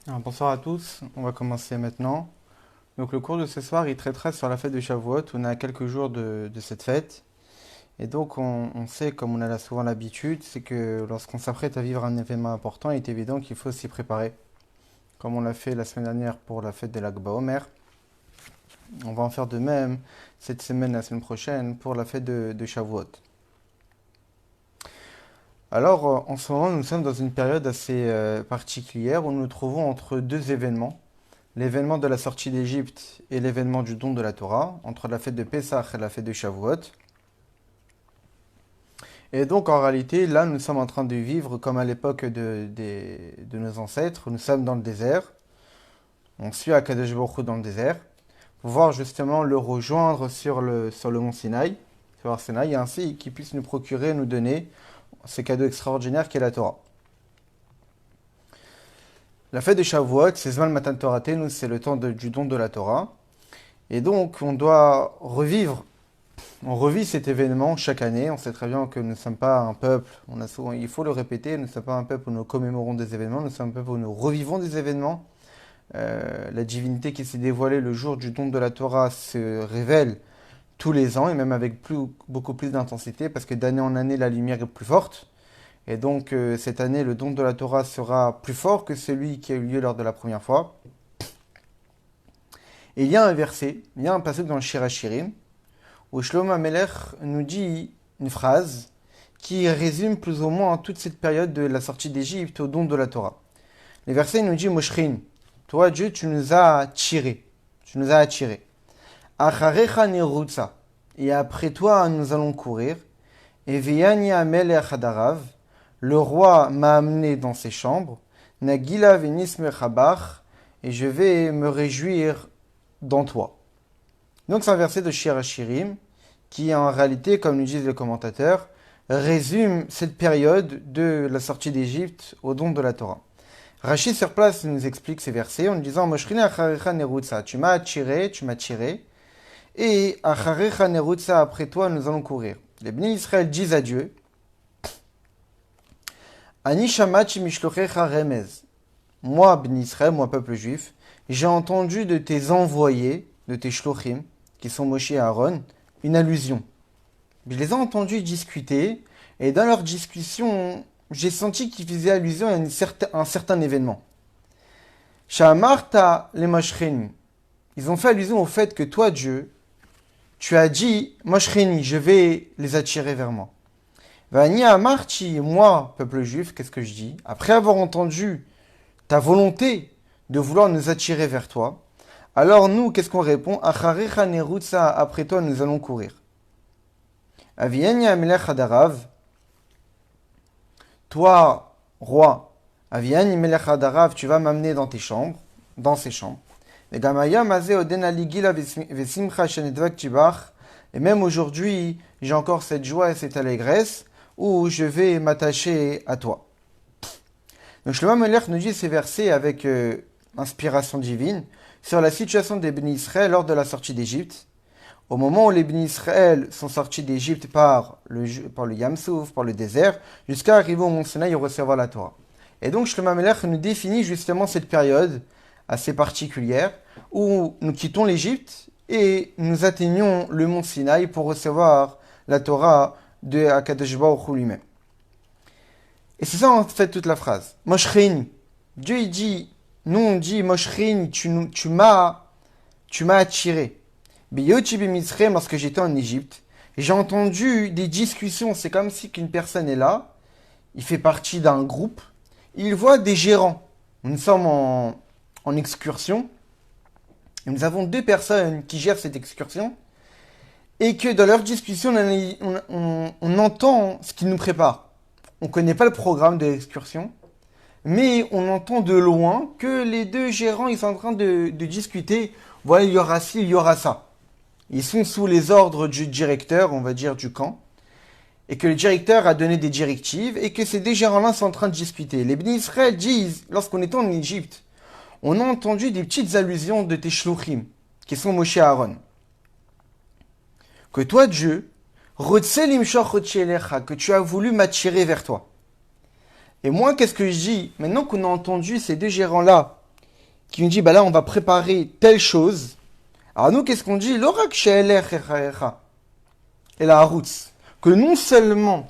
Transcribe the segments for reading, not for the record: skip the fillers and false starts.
Alors, bonsoir à tous, on va commencer maintenant. Donc le cours de ce soir, il traitera sur la fête de Shavuot. On est à quelques jours de cette fête. Et donc on sait, comme on a souvent l'habitude, c'est que lorsqu'on s'apprête à vivre un événement important, il est évident qu'il faut s'y préparer. Comme on l'a fait la semaine dernière pour la fête de l'Akba Omer. On va en faire de même cette semaine, la semaine prochaine, pour la fête de Shavuot. Alors en ce moment, nous sommes dans une période assez particulière où nous nous trouvons entre deux événements. L'événement de la sortie d'Égypte et l'événement du don de la Torah, entre la fête de Pessah et la fête de Shavuot. Et donc en réalité, là, nous sommes en train de vivre comme à l'époque de nos ancêtres. Nous sommes dans le désert. On suit Akadosh Baruch Hu dans le désert. Pour voir justement le rejoindre sur le mont Sinaï, sur le Sinaï, et ainsi qu'il puisse nous procurer, nous donner ce cadeau extraordinaire qu'est la Torah. La fête de Shavuot, c'est Zman Matan Toratenu, c'est le temps du don de la Torah. Et donc, on doit revivre, on revit cet événement chaque année. On sait très bien que nous ne sommes pas un peuple, il faut le répéter, nous ne sommes pas un peuple où nous commémorons des événements, nous sommes un peuple où nous revivons des événements. La divinité qui s'est dévoilée le jour du don de la Torah se révèle tous les ans, et même avec beaucoup plus d'intensité, parce que d'année en année, la lumière est plus forte. Et donc, cette année, le don de la Torah sera plus fort que celui qui a eu lieu lors de la première fois. Et il y a un verset, il y a un passage dans le Shir HaShirim, où Shlomo HaMelech nous dit une phrase qui résume plus ou moins toute cette période de la sortie d'Égypte au don de la Torah. Le verset nous dit Moshrin, toi Dieu, tu nous as tirés, tu nous as attirés. Acharecha nerutza, et après toi nous allons courir. Et Veyani HaMelech Hadarav, le roi m'a amené dans ses chambres. Nagila venis mechabach, et je vais me réjouir dans toi. Donc c'est un verset de Shir HaShirim qui en réalité, comme nous disent les commentateurs, résume cette période de la sortie d'Égypte au don de la Torah. Rashi sur place nous explique ces versets en nous disant Moshchine acharecha nerutza, tu m'as tiré, et acharecha nerutza, après toi nous allons courir. Les bénis Israël disent à Dieu Ani shamachi mishlochecha remez. Moi, béni Israël, moi peuple juif, j'ai entendu de tes envoyés, de tes shlochim, qui sont Moshe et Aaron, une allusion. Je les ai entendus discuter, et dans leur discussion, j'ai senti qu'ils faisaient allusion à un certain événement. Sha'amarta les moshcheni. Ils ont fait allusion au fait que toi, Dieu, tu as dit, moshcheni, je vais les attirer vers moi. Vani amarti, moi, peuple juif, qu'est-ce que je dis? Après avoir entendu ta volonté de vouloir nous attirer vers toi, alors nous, qu'est-ce qu'on répond? Acharecha nerutza, après toi, nous allons courir. Avieni amelech hadarav, toi, roi, Avieni melech hadarav, tu vas m'amener dans tes chambres, dans ces chambres. Et même aujourd'hui, j'ai encore cette joie et cette allégresse où je vais m'attacher à toi. Donc Shlomo HaMelech nous dit ces versets avec inspiration divine sur la situation des bénis Israël lors de la sortie d'Égypte. Au moment où les bénis Israël sont sortis d'Égypte par le Yam Souf, par le désert, jusqu'à arriver au mont Sinaï et recevoir la Torah. Et donc Shlomo HaMelech nous définit justement cette période assez particulière où nous quittons l'Égypte et nous atteignons le mont Sinaï pour recevoir la Torah de Akadosh Baruch Hu lui-même. Et c'est ça en fait toute la phrase. Moshcheni. Dieu il dit, nous on dit Moshcheni, tu m'as attiré. Biyoti b'Mitzrayim, lorsque j'étais en Égypte, j'ai entendu des discussions. C'est comme si qu'une personne est là, il fait partie d'un groupe, il voit des gérants. Nous sommes en excursion, et nous avons deux personnes qui gèrent cette excursion, et que dans leur discussion, on entend ce qu'ils nous préparent. On ne connaît pas le programme de l'excursion, mais on entend de loin que les deux gérants ils sont en train de discuter. Voilà, il y aura ci, il y aura ça. Ils sont sous les ordres du directeur, on va dire, du camp, et que le directeur a donné des directives, et que ces deux gérants-là sont en train de discuter. Les bénis Israël disent, lorsqu'on était en Égypte, on a entendu des petites allusions de tes shluchim, qui sont Moshe et Aaron. Que toi, Dieu, que tu as voulu m'attirer vers toi. Et moi, qu'est-ce que je dis? Maintenant qu'on a entendu ces deux gérants-là qui nous dit, bah là, on va préparer telle chose. Alors nous, qu'est-ce qu'on dit? L'orak she'elech et la haroutz. Que non seulement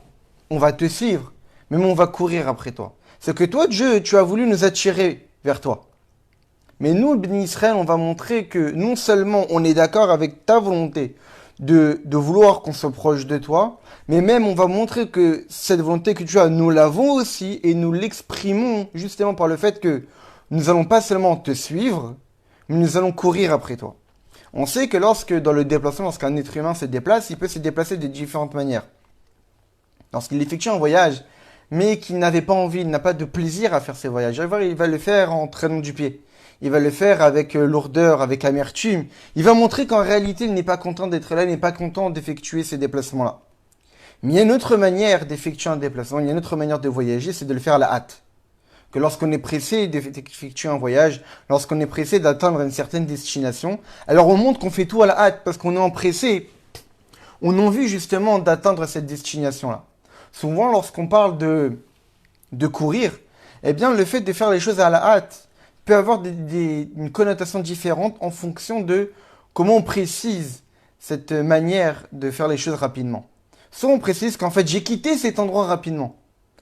on va te suivre, mais on va courir après toi. C'est que toi, Dieu, tu as voulu nous attirer vers toi. Mais nous, Béni Israël, on va montrer que non seulement on est d'accord avec ta volonté de vouloir qu'on se proche de toi, mais même on va montrer que cette volonté que tu as, nous l'avons aussi et nous l'exprimons justement par le fait que nous allons pas seulement te suivre, mais nous allons courir après toi. On sait que dans le déplacement, lorsqu'un être humain se déplace, il peut se déplacer de différentes manières. Lorsqu'il effectue un voyage, mais qu'il n'avait pas envie, il n'a pas de plaisir à faire ses voyages, il va le faire en traînant du pied. Il va le faire avec lourdeur, avec amertume. Il va montrer qu'en réalité, il n'est pas content d'être là, il n'est pas content d'effectuer ces déplacements-là. Mais il y a une autre manière d'effectuer un déplacement, il y a une autre manière de voyager, c'est de le faire à la hâte. Que lorsqu'on est pressé d'effectuer un voyage, lorsqu'on est pressé d'atteindre une certaine destination, alors on montre qu'on fait tout à la hâte parce qu'on est empressé. On a envie justement d'atteindre cette destination-là. Souvent, lorsqu'on parle de courir, eh bien, le fait de faire les choses à la hâte peut avoir une connotation différente en fonction de comment on précise cette manière de faire les choses rapidement. Soit on précise qu'en fait, j'ai quitté cet endroit rapidement.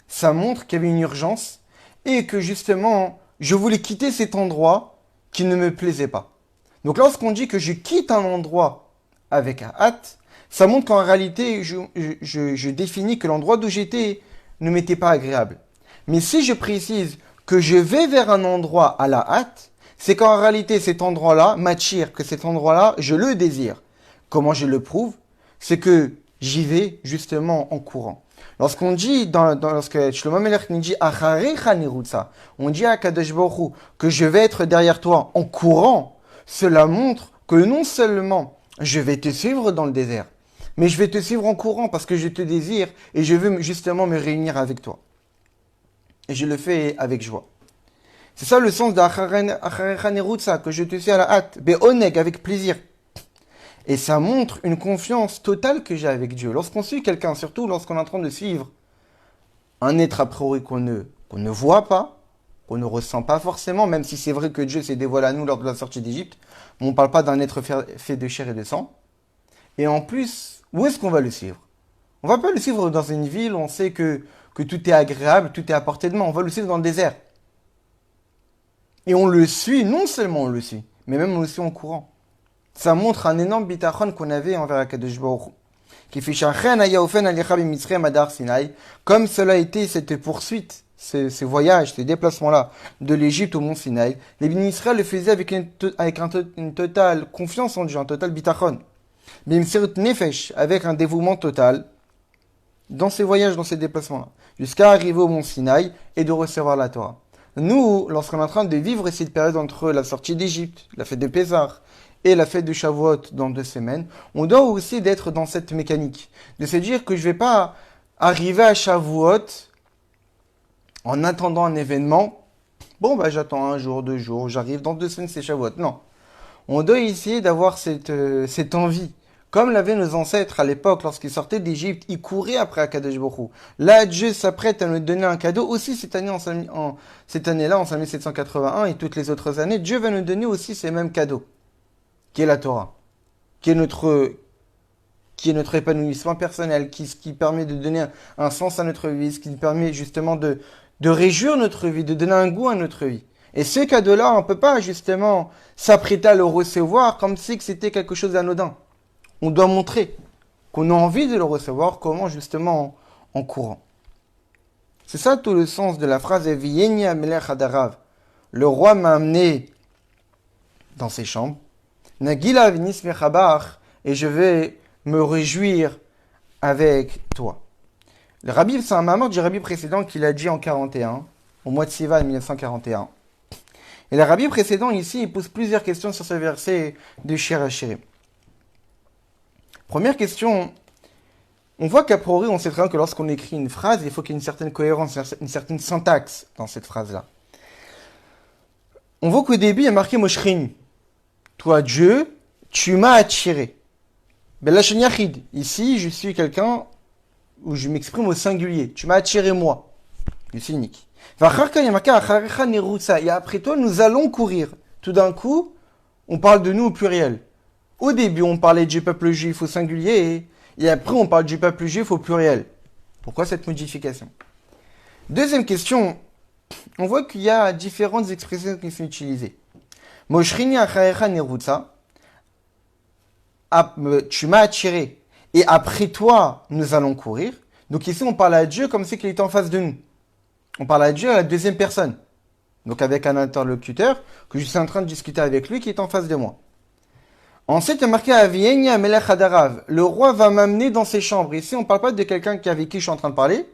Ça montre qu'il y avait une urgence et que justement, je voulais quitter cet endroit qui ne me plaisait pas. Donc, lorsqu'on dit que je quitte un endroit avec un hâte, ça montre qu'en réalité, je définis que l'endroit d'où j'étais ne m'était pas agréable. Mais si je précise que je vais vers un endroit à la hâte, c'est qu'en réalité, cet endroit-là m'attire, que cet endroit-là, je le désire. Comment je le prouve? C'est que j'y vais justement en courant. Lorsqu'on dit, lorsque Shlomo Melech nous dit Acharecha nirutza, on dit à Kadosh Baruch Hu que je vais être derrière toi en courant, cela montre que non seulement je vais te suivre dans le désert, mais je vais te suivre en courant parce que je te désire et je veux justement me réunir avec toi. Et je le fais avec joie. C'est ça le sens d'Acharecha nirutza, que je te suis à la hâte, be'oneg, avec plaisir. Et ça montre une confiance totale que j'ai avec Dieu. Lorsqu'on suit quelqu'un, surtout lorsqu'on est en train de suivre un être a priori qu'on ne voit pas, qu'on ne ressent pas forcément, même si c'est vrai que Dieu s'est dévoilé à nous lors de la sortie d'Égypte, mais on ne parle pas d'un être fait de chair et de sang. Et en plus, où est-ce qu'on va le suivre? On ne va pas le suivre dans une ville où on sait que tout est agréable, tout est à portée de main. On va le suivre dans le désert. Et on le suit, non seulement on le suit, mais même on le suit en courant. Ça montre un énorme bitachon qu'on avait envers Akadosh Baruch Hu. Comme cela a été cette poursuite, ces voyages, ces déplacements-là de l'Égypte au mont Sinaï, les bénis Israël le faisaient avec une totale confiance en Dieu, un total bitachon. Nefesh, avec un dévouement total dans ces voyages, dans ces déplacements-là, jusqu'à arriver au mont Sinaï et de recevoir la Torah. Nous, lorsqu'on est en train de vivre cette période entre la sortie d'Égypte, la fête de Pessah, et la fête de Shavuot dans 2 semaines, on doit aussi d'être dans cette mécanique. De se dire que je ne vais pas arriver à Shavuot en attendant un événement. Bon, bah, j'attends 1 jour, 2 jours, j'arrive dans 2 semaines, c'est Shavuot. Non. On doit essayer d'avoir cette envie. Comme l'avaient nos ancêtres à l'époque, lorsqu'ils sortaient d'Égypte, ils couraient après Akadosh Baruch Hu. Là, Dieu s'apprête à nous donner un cadeau. Aussi, cette année-là, en 5781 et toutes les autres années, Dieu va nous donner aussi ces mêmes cadeaux. Qui est la Torah, qui est notre épanouissement personnel, qui permet de donner un sens à notre vie, qui permet justement de réjouir notre vie, de donner un goût à notre vie. Et ce cadeau-là, on ne peut pas justement s'apprêter à le recevoir comme si c'était quelque chose d'anodin. On doit montrer qu'on a envie de le recevoir, comment justement en courant. C'est ça tout le sens de la phrase « Viyeni Amelech Hadarav ». Le roi m'a amené dans ses chambres. Nagila vinis mechabar, et je vais me réjouir avec toi. Le Rabbi, c'est un mamar du Rabbi précédent qu'il a dit en 41, au mois de Sivan 1941. Et le Rabbi précédent ici, il pose plusieurs questions sur ce verset de Shir HaShirim. Première question, on voit qu'à priori, on sait très bien que lorsqu'on écrit une phrase, il faut qu'il y ait une certaine cohérence, une certaine syntaxe dans cette phrase-là. On voit qu'au début, il y a marqué Moshrin. Toi, Dieu, tu m'as attiré. Belashon Yachid. Ici, je suis quelqu'un où je m'exprime au singulier. Tu m'as attiré moi. C'est unique. Et après toi, nous allons courir. tout d'un coup, on parle de nous au pluriel. Au début, on parlait du peuple juif au singulier, et après, on parle du peuple juif au pluriel. Pourquoi cette modification? Deuxième question, on voit qu'il y a différentes expressions qui sont utilisées. Moshrini achaecha nerutza, tu m'as attiré, et après toi, nous allons courir. Donc ici, on parle à Dieu comme si il était en face de nous. On parle à Dieu à la deuxième personne. Donc avec un interlocuteur que je suis en train de discuter avec lui qui est en face de moi. Ensuite, il y a marqué Avienya Melech Hadarav. Le roi va m'amener dans ses chambres. Ici, on ne parle pas de quelqu'un avec qui je suis en train de parler.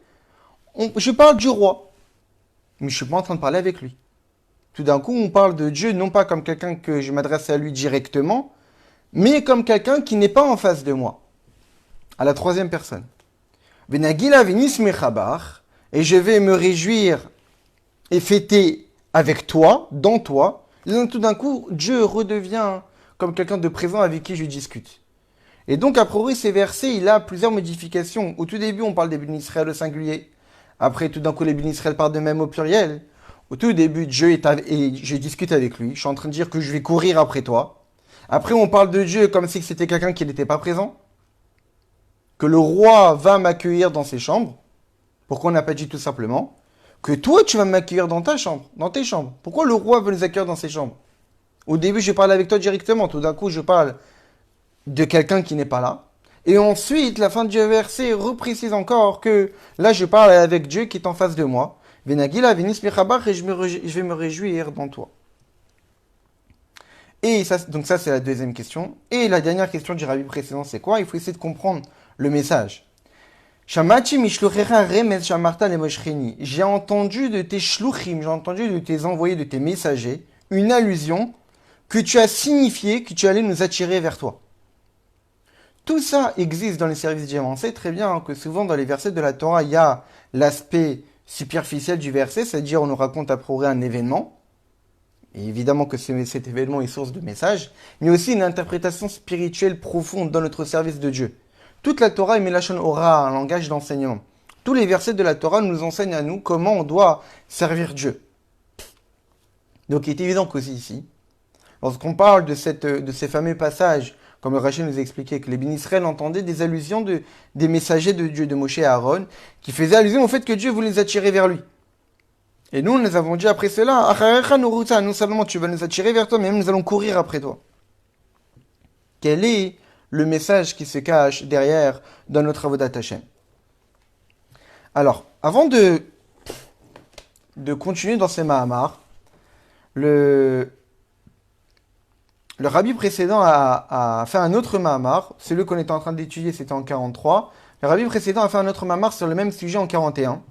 Je parle du roi. Mais je ne suis pas en train de parler avec lui. Tout d'un coup, on parle de Dieu non pas comme quelqu'un que je m'adresse à lui directement, mais comme quelqu'un qui n'est pas en face de moi. À la troisième personne. Benagila Venis Mechabar. Et je vais me réjouir et fêter avec toi, dans toi. Et donc, tout d'un coup, Dieu redevient comme quelqu'un de présent avec qui je discute. Et donc, a priori, ces versets, il a plusieurs modifications. Au tout début, on parle des bénis Israël au singulier. Après, tout d'un coup, les bénis Israël parlent de même au pluriel. Au tout début, Dieu est et je discute avec lui. Je suis en train de dire que je vais courir après toi. Après, on parle de Dieu comme si c'était quelqu'un qui n'était pas présent. Que le roi va m'accueillir dans ses chambres. Pourquoi on n'a pas dit tout simplement que toi, tu vas m'accueillir dans ta chambre, dans tes chambres? Pourquoi le roi veut nous accueillir dans ses chambres? Au début, je parle avec toi directement. Tout d'un coup, je parle de quelqu'un qui n'est pas là. Et ensuite, la fin du verset reprécise encore que là, je parle avec Dieu qui est en face de moi. Venagila, venis mechabar, et je vais me réjouir dans toi. Et ça, donc ça, c'est la deuxième question. Et la dernière question du rabbi précédent, c'est quoi? Il faut essayer de comprendre le message. J'ai entendu de tes shluchim, j'ai entendu de tes envoyés, de tes messagers, une allusion que tu as signifié que tu allais nous attirer vers toi. Tout ça existe dans les services d'Yahweh. On sait très bien que souvent dans les versets de la Torah, il y a l'aspect superficiel du verset, c'est-à-dire on nous raconte à priori un événement. Et évidemment que cet événement est source de message, mais aussi une interprétation spirituelle profonde dans notre service de Dieu. Toute la Torah est Melachon Ora, un langage d'enseignement. Tous les versets de la Torah nous enseignent à nous comment on doit servir Dieu. Donc il est évident qu'aussi ici, lorsqu'on parle de ces fameux passages, comme le Rachel nous a expliqué, que les bénis Israël entendaient des allusions des messagers de Dieu, de Moshe et Aaron, qui faisaient allusion au fait que Dieu voulait les attirer vers lui. Et nous avons dit après cela, non seulement tu vas nous attirer vers toi, mais même nous allons courir après toi. Quel est le message qui se cache derrière dans notre Avodat Hashem? Alors, avant de continuer dans ces Mahamar, le rabbi précédent a fait un autre Mahamar, celui qu'on était en train d'étudier, c'était en 43. Le rabbi précédent a fait un autre Mahamar sur le même sujet en 41.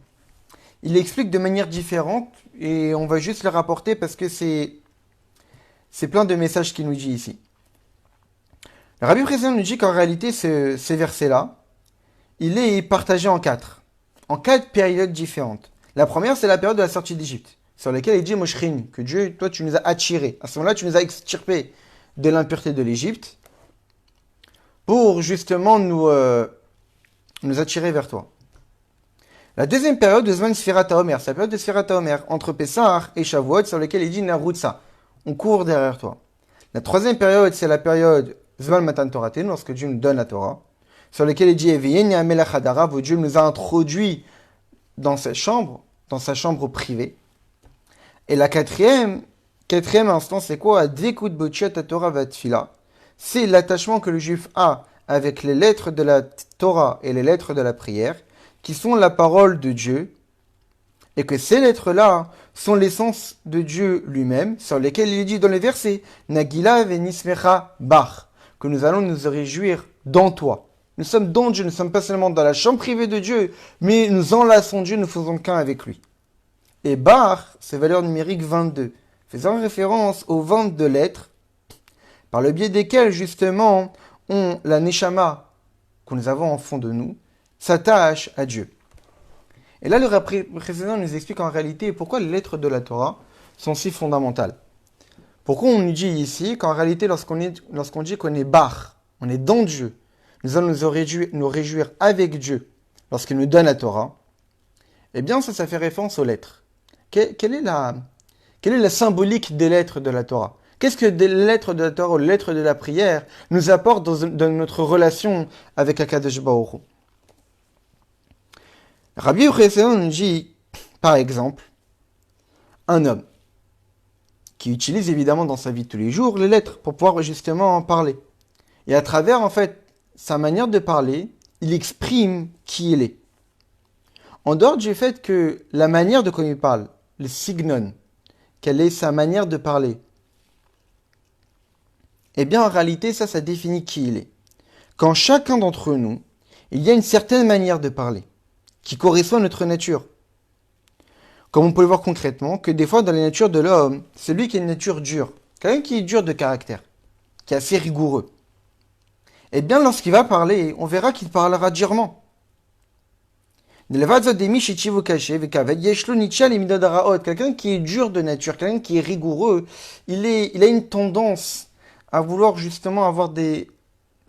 Il l'explique de manière différente et on va juste le rapporter parce que c'est plein de messages qu'il nous dit ici. Le rabbi précédent nous dit qu'en réalité, ces versets-là, il est partagé en quatre périodes différentes. La première, c'est la période de la sortie d'Égypte, sur laquelle il dit Moshrin, que Dieu, toi, tu nous as attirés. À ce moment-là, tu nous as extirpés de l'impureté de l'Égypte pour justement nous attirer vers toi. La deuxième période de Zman Sfirat HaOmer, c'est la période de Sfirat HaOmer, entre Pessah et Shavuot, sur laquelle il dit Narutsa, on court derrière toi. La troisième période, c'est la période Zman Matan Toraten, lorsque Dieu nous donne la Torah, sur laquelle il dit Eveyenya Melech Hadarav, où Dieu nous a introduits dans sa chambre privée. Et la quatrième instant, c'est quoi? Dekut Bochet Torah Vatfila. C'est l'attachement que le juif a avec les lettres de la Torah et les lettres de la prière, qui sont la parole de Dieu, et que ces lettres-là sont l'essence de Dieu lui-même, sur lesquelles il dit dans les versets Nagila venismecha bach, que nous allons nous réjouir dans toi. Nous sommes dans Dieu, nous ne sommes pas seulement dans la chambre privée de Dieu, mais nous enlaçons Dieu, nous faisons qu'un avec lui. Et bar, c'est valeur numérique 22, faisant référence aux 22 lettres, par le biais desquelles justement la neshama que nous avons en fond de nous s'attache à Dieu. Et là, le rabbi précédent nous explique en réalité pourquoi les lettres de la Torah sont si fondamentales. Pourquoi on nous dit ici qu'en réalité, lorsqu'on dit qu'on est bar, on est dans Dieu, nous allons nous réjouir avec Dieu lorsqu'il nous donne la Torah, eh bien ça fait référence aux lettres. Quelle est la symbolique des lettres de la Torah? Qu'est-ce que les lettres de la Torah ou les lettres de la prière nous apportent dans notre relation avec Akadosh Baruch Hu? Rabbi Yochanan nous dit, par exemple, un homme qui utilise évidemment dans sa vie de tous les jours les lettres pour pouvoir justement en parler. Et à travers, en fait, sa manière de parler, il exprime qui il est. En dehors du fait que la manière de comment il parle, le signon, quelle est sa manière de parler, eh bien en réalité, ça définit qui il est. Quand chacun d'entre nous, il y a une certaine manière de parler, qui correspond à notre nature. Comme on peut le voir concrètement, que des fois dans la nature de l'homme, c'est lui qui a une nature dure, quelqu'un qui est dur de caractère, qui est assez rigoureux. Eh bien lorsqu'il va parler, on verra qu'il parlera durement. Quelqu'un qui est dur de nature, quelqu'un qui est rigoureux, il a une tendance à vouloir justement avoir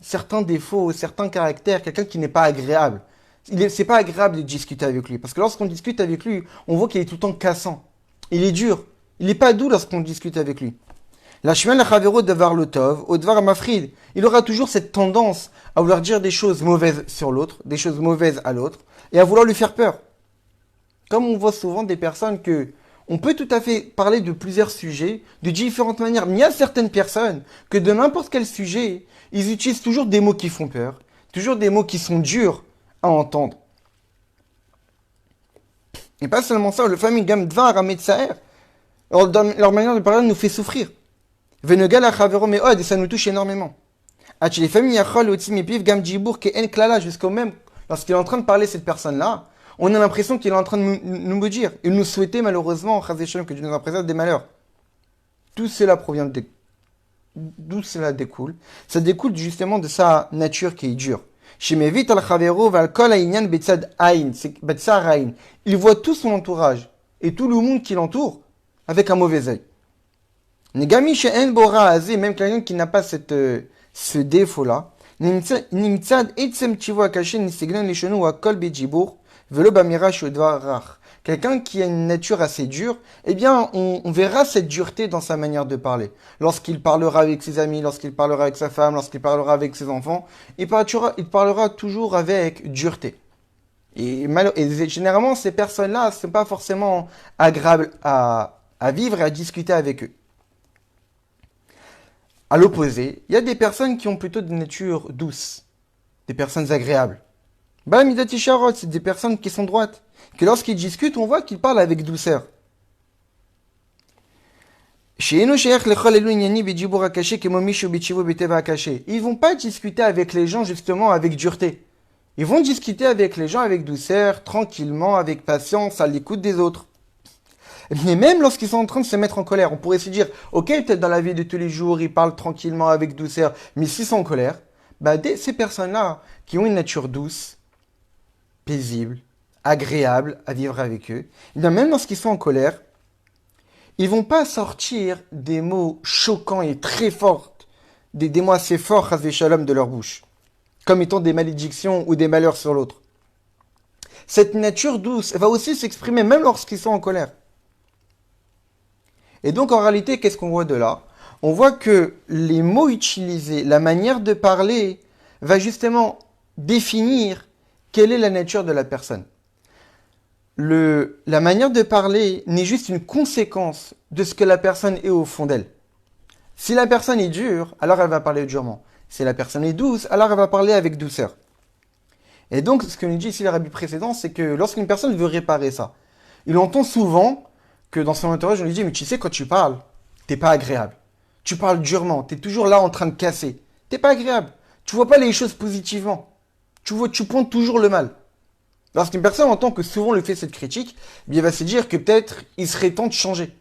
certains défauts, certains caractères, quelqu'un qui n'est pas agréable. C'est pas agréable de discuter avec lui, parce que lorsqu'on discute avec lui, on voit qu'il est tout le temps cassant. Il est dur. Il n'est pas doux lorsqu'on discute avec lui. La shemel lachavero devar lotov, ou devar mafrid. Il aura toujours cette tendance à vouloir dire des choses mauvaises sur l'autre, des choses mauvaises à l'autre, et à vouloir lui faire peur. Comme on voit souvent des personnes on peut tout à fait parler de plusieurs sujets, de différentes manières, mais il y a certaines personnes que de n'importe quel sujet, ils utilisent toujours des mots qui font peur, toujours des mots qui sont durs à entendre. Et pas seulement ça, le famille gam dvar ametsaer, leur manière de parler nous fait souffrir. Venegal achavero meod, et ça nous touche énormément. Les familles yachol otim epiv gam djibour ke en klala, jusqu'au même, lorsqu'il est en train de parler cette personne-là, on a l'impression qu'il est en train de nous dire, et nous souhaiter malheureusement, que Dieu nous en préserve des malheurs. Tout cela provient d'où cela découle? Ça découle justement de sa nature qui est dure. Il voit tout son entourage et tout le monde qui l'entoure avec un mauvais œil. Même quelqu'un qui n'a pas ce défaut-là, quelqu'un qui a une nature assez dure, eh bien, on verra cette dureté dans sa manière de parler. Lorsqu'il parlera avec ses amis, lorsqu'il parlera avec sa femme, lorsqu'il parlera avec ses enfants, il parlera toujours avec dureté. Et généralement, ces personnes-là, ce n'est pas forcément agréable à vivre et à discuter avec eux. À l'opposé, il y a des personnes qui ont plutôt des natures douces, des personnes agréables. C'est des personnes qui sont droites, que lorsqu'ils discutent, on voit qu'ils parlent avec douceur. Ils vont pas discuter avec les gens justement avec dureté. Ils vont discuter avec les gens avec douceur, tranquillement, avec patience, à l'écoute des autres. Mais même lorsqu'ils sont en train de se mettre en colère, on pourrait se dire, ok, peut-être dans la vie de tous les jours, ils parlent tranquillement, avec douceur, mais s'ils sont en colère, ces personnes-là qui ont une nature douce, paisible, agréable à vivre avec eux, et bien même lorsqu'ils sont en colère, ils vont pas sortir des mots choquants et très forts, des mots assez forts, chas v'shalom, de leur bouche, comme étant des malédictions ou des malheurs sur l'autre. Cette nature douce va aussi s'exprimer même lorsqu'ils sont en colère. Et donc en réalité, qu'est-ce qu'on voit de là? On voit que les mots utilisés, la manière de parler, va justement définir quelle est la nature de la personne. La manière de parler n'est juste une conséquence de ce que la personne est au fond d'elle. Si la personne est dure, alors elle va parler durement. Si la personne est douce, alors elle va parler avec douceur. Et donc, ce que nous dit ici le rabbi précédent, c'est que lorsqu'une personne veut réparer ça, il entend souvent que dans son entourage, on lui dit, mais tu sais, quand tu parles, t'es pas agréable. Tu parles durement, t'es toujours là en train de casser. T'es pas agréable. Tu vois pas les choses positivement. Tu pointes toujours le mal. Lorsqu'une personne entend que souvent on lui fait cette critique, eh bien, il va se dire que peut-être il serait temps de changer.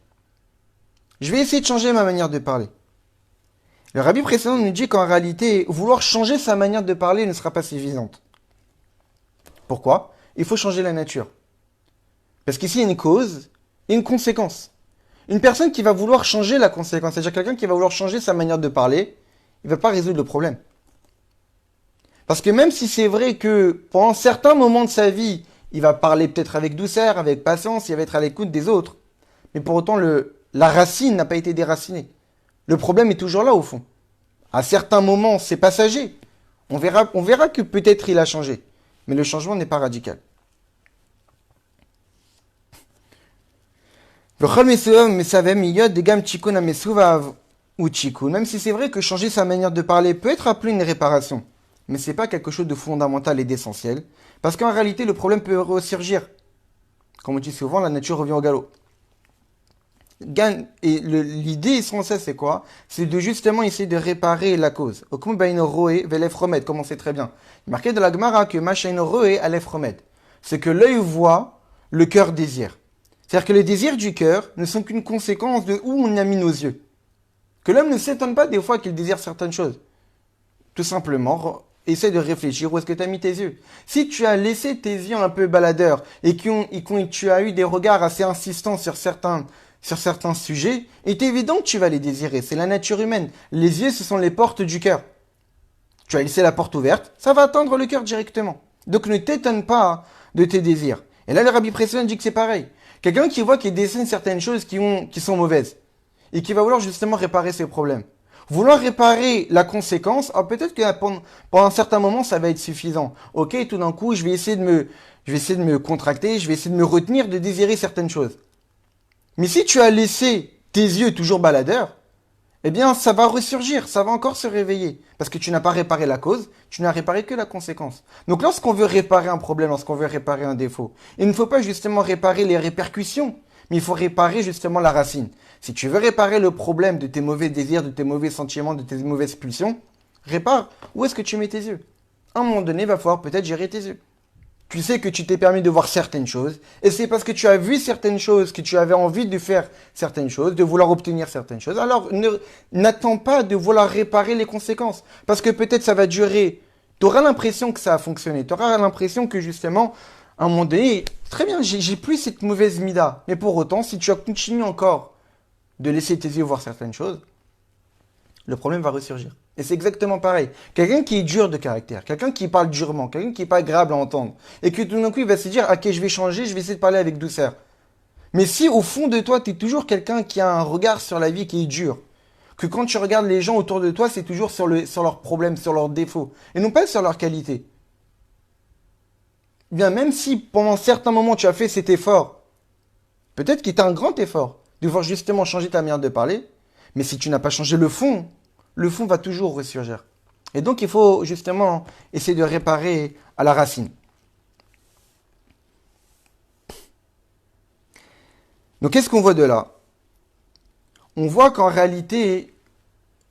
Je vais essayer de changer ma manière de parler. Le rabbi précédent nous dit qu'en réalité, vouloir changer sa manière de parler ne sera pas suffisante. Pourquoi? Il faut changer la nature. Parce qu'ici, il y a une cause et une conséquence. Une personne qui va vouloir changer la conséquence, c'est-à-dire quelqu'un qui va vouloir changer sa manière de parler, il ne va pas résoudre le problème. Parce que même si c'est vrai que pendant certains moments de sa vie, il va parler peut-être avec douceur, avec patience, il va être à l'écoute des autres, mais pour autant, la racine n'a pas été déracinée. Le problème est toujours là au fond. À certains moments, c'est passager. On verra que peut-être il a changé. Mais le changement n'est pas radical. Même si c'est vrai que changer sa manière de parler peut être appelé une réparation, mais c'est pas quelque chose de fondamental et d'essentiel, parce qu'en réalité le problème peut ressurgir. Comme on dit souvent, la nature revient au galop. Et l'idée essentielle c'est quoi? C'est de justement essayer de réparer la cause. Comme on sait très bien. Il est marqué de la Gemara que c'est que l'œil voit, le cœur désire. C'est-à-dire que les désirs du cœur ne sont qu'une conséquence de où on a mis nos yeux. Que l'homme ne s'étonne pas des fois qu'il désire certaines choses. Tout simplement, essaie de réfléchir où est-ce que tu as mis tes yeux. Si tu as laissé tes yeux un peu baladeurs et que tu as eu des regards assez insistants sur certains sujets, il est évident que tu vas les désirer. C'est la nature humaine. Les yeux, ce sont les portes du cœur. Tu as laissé la porte ouverte, ça va atteindre le cœur directement. Donc ne t'étonne pas de tes désirs. Et là, le Rabbi précédent dit que c'est pareil. Quelqu'un qui voit qu'il dessine certaines choses qui sont mauvaises et qui va vouloir justement réparer ses problèmes. Vouloir réparer la conséquence, alors peut-être que pendant un certain moment, ça va être suffisant. Ok, tout d'un coup, je vais essayer de me contracter, je vais essayer de me retenir de désirer certaines choses. Mais si tu as laissé tes yeux toujours baladeurs, eh bien, ça va ressurgir, ça va encore se réveiller. Parce que tu n'as pas réparé la cause, tu n'as réparé que la conséquence. Donc, lorsqu'on veut réparer un problème, lorsqu'on veut réparer un défaut, il ne faut pas justement réparer les répercussions, mais il faut réparer justement la racine. Si tu veux réparer le problème de tes mauvais désirs, de tes mauvais sentiments, de tes mauvaises pulsions, répare où est-ce que tu mets tes yeux. À un moment donné, il va falloir peut-être gérer tes yeux. Tu sais que tu t'es permis de voir certaines choses, et c'est parce que tu as vu certaines choses, que tu avais envie de faire certaines choses, de vouloir obtenir certaines choses. Alors, n'attends pas de vouloir réparer les conséquences, parce que peut-être ça va durer. Tu auras l'impression que ça a fonctionné, tu auras l'impression que justement, à un moment donné, très bien, j'ai plus cette mauvaise mida. Mais pour autant, si tu as continué encore de laisser tes yeux voir certaines choses, le problème va ressurgir. Et c'est exactement pareil. Quelqu'un qui est dur de caractère, quelqu'un qui parle durement, quelqu'un qui n'est pas agréable à entendre, et que tout d'un coup il va se dire, ok, je vais changer, je vais essayer de parler avec douceur. Mais si au fond de toi, tu es toujours quelqu'un qui a un regard sur la vie qui est dur, que quand tu regardes les gens autour de toi, c'est toujours sur leurs problèmes, sur leurs défauts, et non pas sur leurs qualités. Bien, même si pendant certains moments tu as fait cet effort, peut-être qu'il est un grand effort, de voir justement changer ta manière de parler, mais si tu n'as pas changé le fond va toujours ressurgir. Et donc, il faut justement essayer de réparer à la racine. Donc, qu'est-ce qu'on voit de là? On voit qu'en réalité,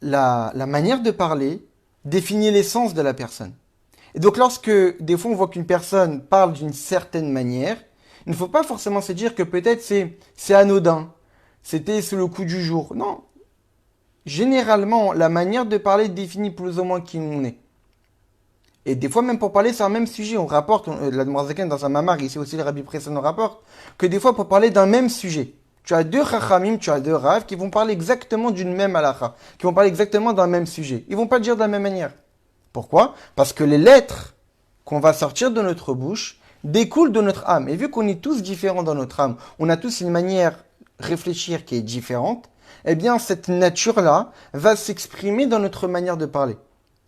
la manière de parler définit l'essence de la personne. Et donc, lorsque, des fois, on voit qu'une personne parle d'une certaine manière, il ne faut pas forcément se dire que peut-être c'est anodin, c'était sous le coup du jour. Non. Généralement, la manière de parler définit plus ou moins qui on est. Et des fois, même pour parler sur un même sujet, on rapporte, la Morazaken dans un mamar, ici aussi le Rabbi Presson rapporte, que des fois, pour parler d'un même sujet, tu as deux chachamim, tu as deux raves qui vont parler exactement d'une même halakha, qui vont parler exactement d'un même sujet. Ils vont pas le dire de la même manière. Pourquoi? Parce que les lettres qu'on va sortir de notre bouche découlent de notre âme. Et vu qu'on est tous différents dans notre âme, on a tous une manière de réfléchir qui est différente, eh bien, cette nature-là va s'exprimer dans notre manière de parler.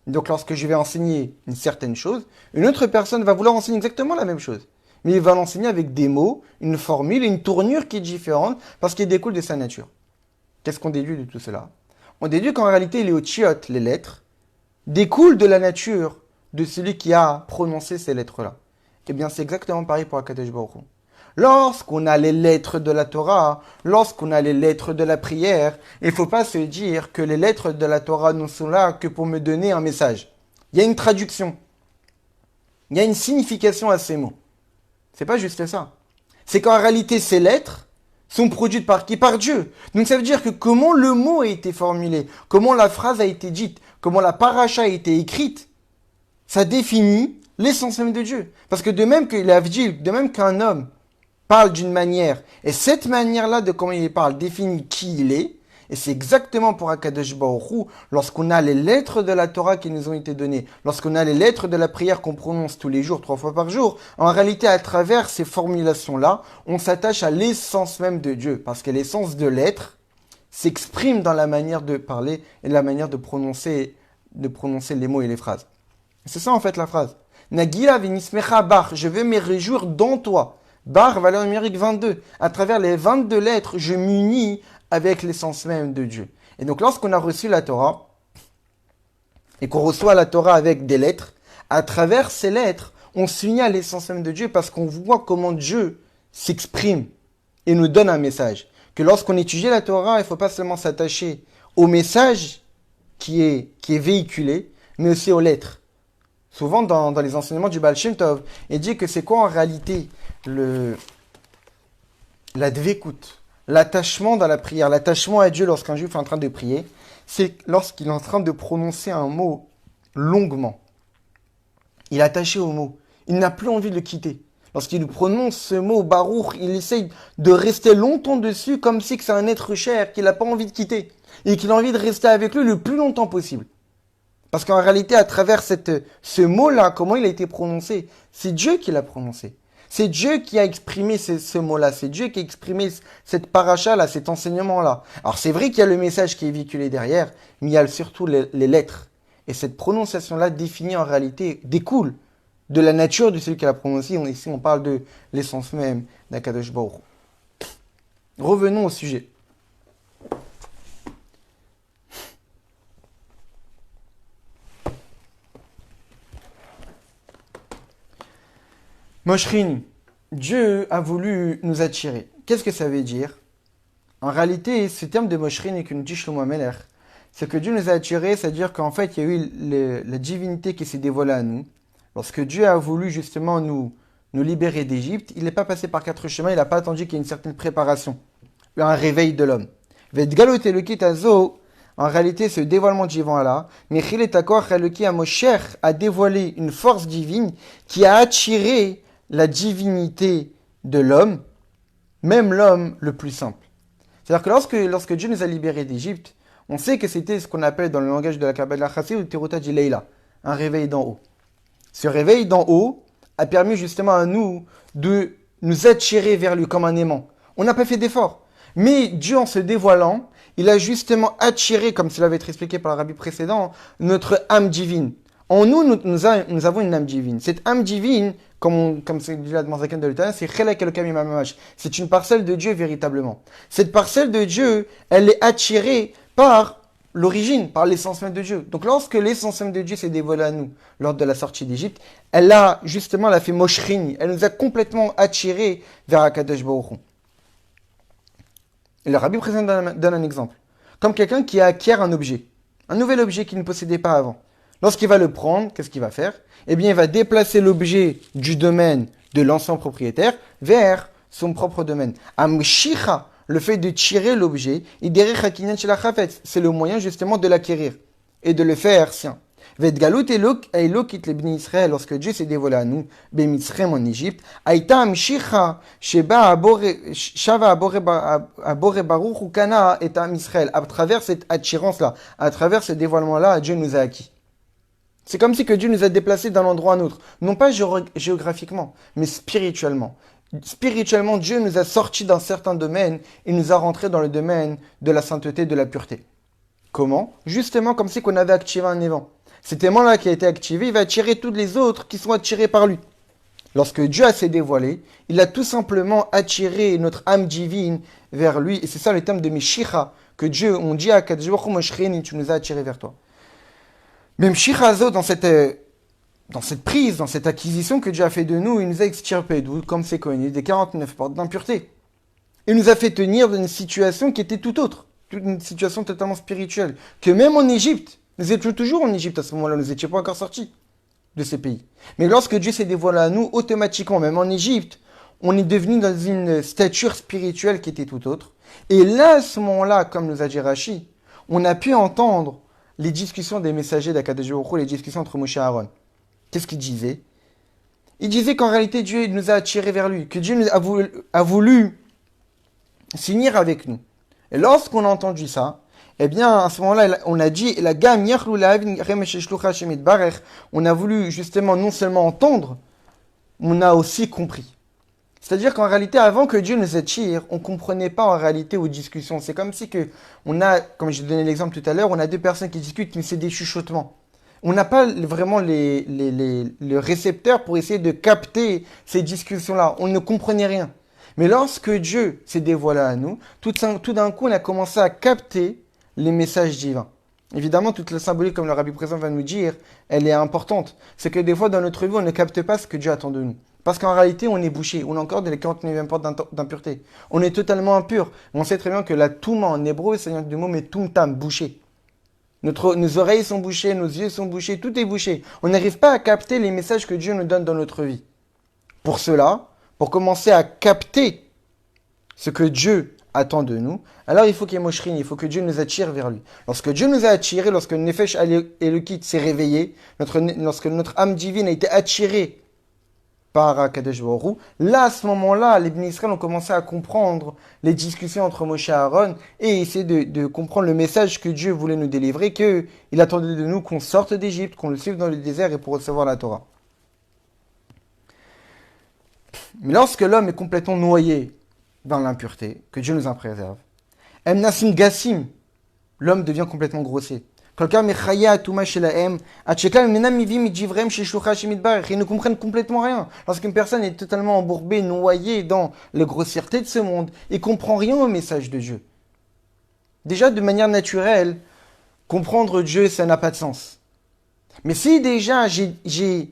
Donc, lorsque je vais enseigner une certaine chose, une autre personne va vouloir enseigner exactement la même chose. Mais il va l'enseigner avec des mots, une formule, une tournure qui est différente parce qu'il découle de sa nature. Qu'est-ce qu'on déduit de tout cela? On déduit qu'en réalité, les otchiot, les lettres, découlent de la nature de celui qui a prononcé ces lettres-là. Eh bien, c'est exactement pareil pour Akadosh Baruch Hu. Lorsqu'on a les lettres de la Torah, lorsqu'on a les lettres de la prière, il ne faut pas se dire que les lettres de la Torah ne sont là que pour me donner un message. Il y a une traduction. Il y a une signification à ces mots. C'est pas juste ça. C'est qu'en réalité, ces lettres sont produites par qui? Par Dieu. Donc ça veut dire que comment le mot a été formulé, comment la phrase a été dite, comment la paracha a été écrite, ça définit l'essence même de Dieu. Parce que de même que l'Avdil, de même qu'un homme parle d'une manière, et cette manière-là de comment il parle définit qui il est, et c'est exactement pour Akadosh Baruch Hu, lorsqu'on a les lettres de la Torah qui nous ont été données, lorsqu'on a les lettres de la prière qu'on prononce tous les jours, 3 fois par jour, en réalité, à travers ces formulations-là, on s'attache à l'essence même de Dieu, parce que l'essence de l'être, s'exprime dans la manière de parler et la manière de prononcer les mots et les phrases. C'est ça en fait la phrase. Nagila venismecha bar, je vais me réjouir dans toi. Bar, valeur numérique 22. À travers les 22 lettres, je m'unis avec l'essence même de Dieu. Et donc lorsqu'on a reçu la Torah, et qu'on reçoit la Torah avec des lettres, à travers ces lettres, on s'unit à l'essence même de Dieu parce qu'on voit comment Dieu s'exprime et nous donne un message. Que lorsqu'on étudie la Torah, il ne faut pas seulement s'attacher au message qui est véhiculé, mais aussi aux lettres. Souvent, dans les enseignements du Baal Shem Tov, il dit que c'est quoi en réalité la dvékout, l'attachement dans la prière, l'attachement à Dieu lorsqu'un juif est en train de prier, c'est lorsqu'il est en train de prononcer un mot longuement. Il est attaché au mot. Il n'a plus envie de le quitter. Lorsqu'il prononce ce mot, Baruch, il essaye de rester longtemps dessus comme si c'est un être cher qu'il n'a pas envie de quitter et qu'il a envie de rester avec lui le plus longtemps possible. Parce qu'en réalité, à travers ce mot-là, comment il a été prononcé, c'est Dieu qui l'a prononcé. C'est Dieu qui a exprimé ce mot-là. C'est Dieu qui a exprimé cette paracha-là, cet enseignement-là. Alors c'est vrai qu'il y a le message qui est véhiculé derrière, mais il y a surtout les lettres. Et cette prononciation-là définie en réalité découle de la nature de celui qui l'a prononcé. Ici, on parle de l'essence même d'Akadosh Baruch Hu. Revenons au sujet. Moshrin, Dieu a voulu nous attirer. Qu'est-ce que ça veut dire? En réalité, ce terme de Moshrin et que nous dit Shlomo Ameler, c'est que Dieu nous a attirés, c'est-à-dire qu'en fait, il y a eu la divinité qui s'est dévoilée à nous. Lorsque Dieu a voulu justement nous libérer d'Égypte, il n'est pas passé par 4 chemins, il n'a pas attendu qu'il y ait une certaine préparation, un réveil de l'homme. En réalité, ce dévoilement divin-là, a dévoilé une force divine qui a attiré la divinité de l'homme, même l'homme le plus simple. C'est-à-dire que lorsque Dieu nous a libérés d'Égypte, on sait que c'était ce qu'on appelle dans le langage de la Kabbalah Chassid ou Teruta Leila, un réveil d'en haut. Ce réveil d'en haut a permis justement à nous de nous attirer vers lui comme un aimant. On n'a pas fait d'effort. Mais Dieu, en se dévoilant, il a justement attiré, comme cela va être expliqué par le rabbi précédent, notre âme divine. En nous, nous avons une âme divine. Cette âme divine, comme c'est dit là dans Zaken de l'État, c'est Chelek Elokam Imamamash. C'est une parcelle de Dieu véritablement. Cette parcelle de Dieu, elle est attirée par l'origine, par l'essence même de Dieu. Donc lorsque l'essence même de Dieu s'est dévoilée à nous lors de la sortie d'Égypte, elle a fait Moshrin, elle nous a complètement attirés vers Akadosh Baruch Hu. Et le rabbi précédent donne un exemple. Comme quelqu'un qui acquiert un objet, un nouvel objet qu'il ne possédait pas avant. Lorsqu'il va le prendre, qu'est-ce qu'il va faire? Eh bien, il va déplacer l'objet du domaine de l'ancien propriétaire vers son propre domaine. Amshicha, le fait de tirer l'objet, c'est le moyen justement de l'acquérir et de le faire sien. Lorsque Dieu s'est dévoilé à nous, en Égypte, à travers cette attirance-là, à travers ce dévoilement-là, Dieu nous a acquis. C'est comme si que Dieu nous a déplacés d'un endroit à un autre. Non pas géographiquement, mais spirituellement. Spirituellement, Dieu nous a sortis d'un certain domaine et nous a rentrés dans le domaine de la sainteté, de la pureté. Comment? Justement comme si qu'on avait activé un aimant. Cet aimant-là qui a été activé, il va attirer tous les autres qui sont attirés par lui. Lorsque Dieu s'est dévoilé, il a tout simplement attiré notre âme divine vers lui. Et c'est ça le terme de Meshicha, que Dieu, on dit à Kadosh Baruch Hu, Moshrin, tu nous as attirés vers toi. Même Shichazo, dans cette prise, dans cette acquisition que Dieu a fait de nous, il nous a extirpés, comme c'est connu, des 49 portes d'impureté. Il nous a fait tenir dans une situation qui était tout autre, une situation totalement spirituelle. Que même en Égypte, nous étions toujours en Égypte à ce moment-là, nous n'étions pas encore sortis de ces pays. Mais lorsque Dieu s'est dévoilé à nous, automatiquement, même en Égypte, on est devenu dans une stature spirituelle qui était tout autre. Et là, à ce moment-là, comme nous a dit Rashi, on a pu entendre les discussions des messagers d'Akadosh Baruch Hu, les discussions entre Moshe et Aaron. Qu'est-ce qu'ils disaient? Ils disaient qu'en réalité, Dieu nous a attirés vers lui, que Dieu a voulu s'unir avec nous. Et lorsqu'on a entendu ça, eh bien, à ce moment-là, on a dit, on a voulu justement non seulement entendre, on a aussi compris. C'est-à-dire qu'en réalité, avant que Dieu nous attire, on ne comprenait pas en réalité aux discussions. C'est comme si que on a, comme j'ai donné l'exemple tout à l'heure, on a deux personnes qui discutent, mais c'est des chuchotements. On n'a pas vraiment le récepteur pour essayer de capter ces discussions-là. On ne comprenait rien. Mais lorsque Dieu s'est dévoilé à nous, tout d'un coup, on a commencé à capter les messages divins. Évidemment, toute la symbolique, comme le Rabbi présent va nous dire, elle est importante. C'est que des fois, dans notre vie, on ne capte pas ce que Dieu attend de nous. Parce qu'en réalité, on est bouché. On est encore dans les 49e portes d'impureté. On est totalement impur. On sait très bien que la touma en hébreu, c'est du mot mais tumtam, bouché. Nos oreilles sont bouchées, nos yeux sont bouchés, tout est bouché. On n'arrive pas à capter les messages que Dieu nous donne dans notre vie. Pour cela, pour commencer à capter ce que Dieu attend de nous, alors il faut qu'il y ait Moshrin, il faut que Dieu nous attire vers lui. Lorsque Dieu nous a attirés, lorsque Nefesh Elokit s'est réveillé, lorsque notre âme divine a été attirée par Akadosh Baruch Hu, là, à ce moment-là, les Bnei Israël ont commencé à comprendre les discussions entre Moshe et Aaron et essayer de comprendre le message que Dieu voulait nous délivrer, qu'il attendait de nous qu'on sorte d'Égypte, qu'on le suive dans le désert et pour recevoir la Torah. Mais lorsque l'homme est complètement noyé dans l'impureté, que Dieu nous en préserve, Em Nasim Gassim, l'homme devient complètement grossier. Ils ne comprennent complètement rien. Lorsqu'une personne est totalement embourbée, noyée dans les grossièretés de ce monde, il ne comprend rien au message de Dieu. Déjà, de manière naturelle, comprendre Dieu, ça n'a pas de sens. Mais si déjà j'ai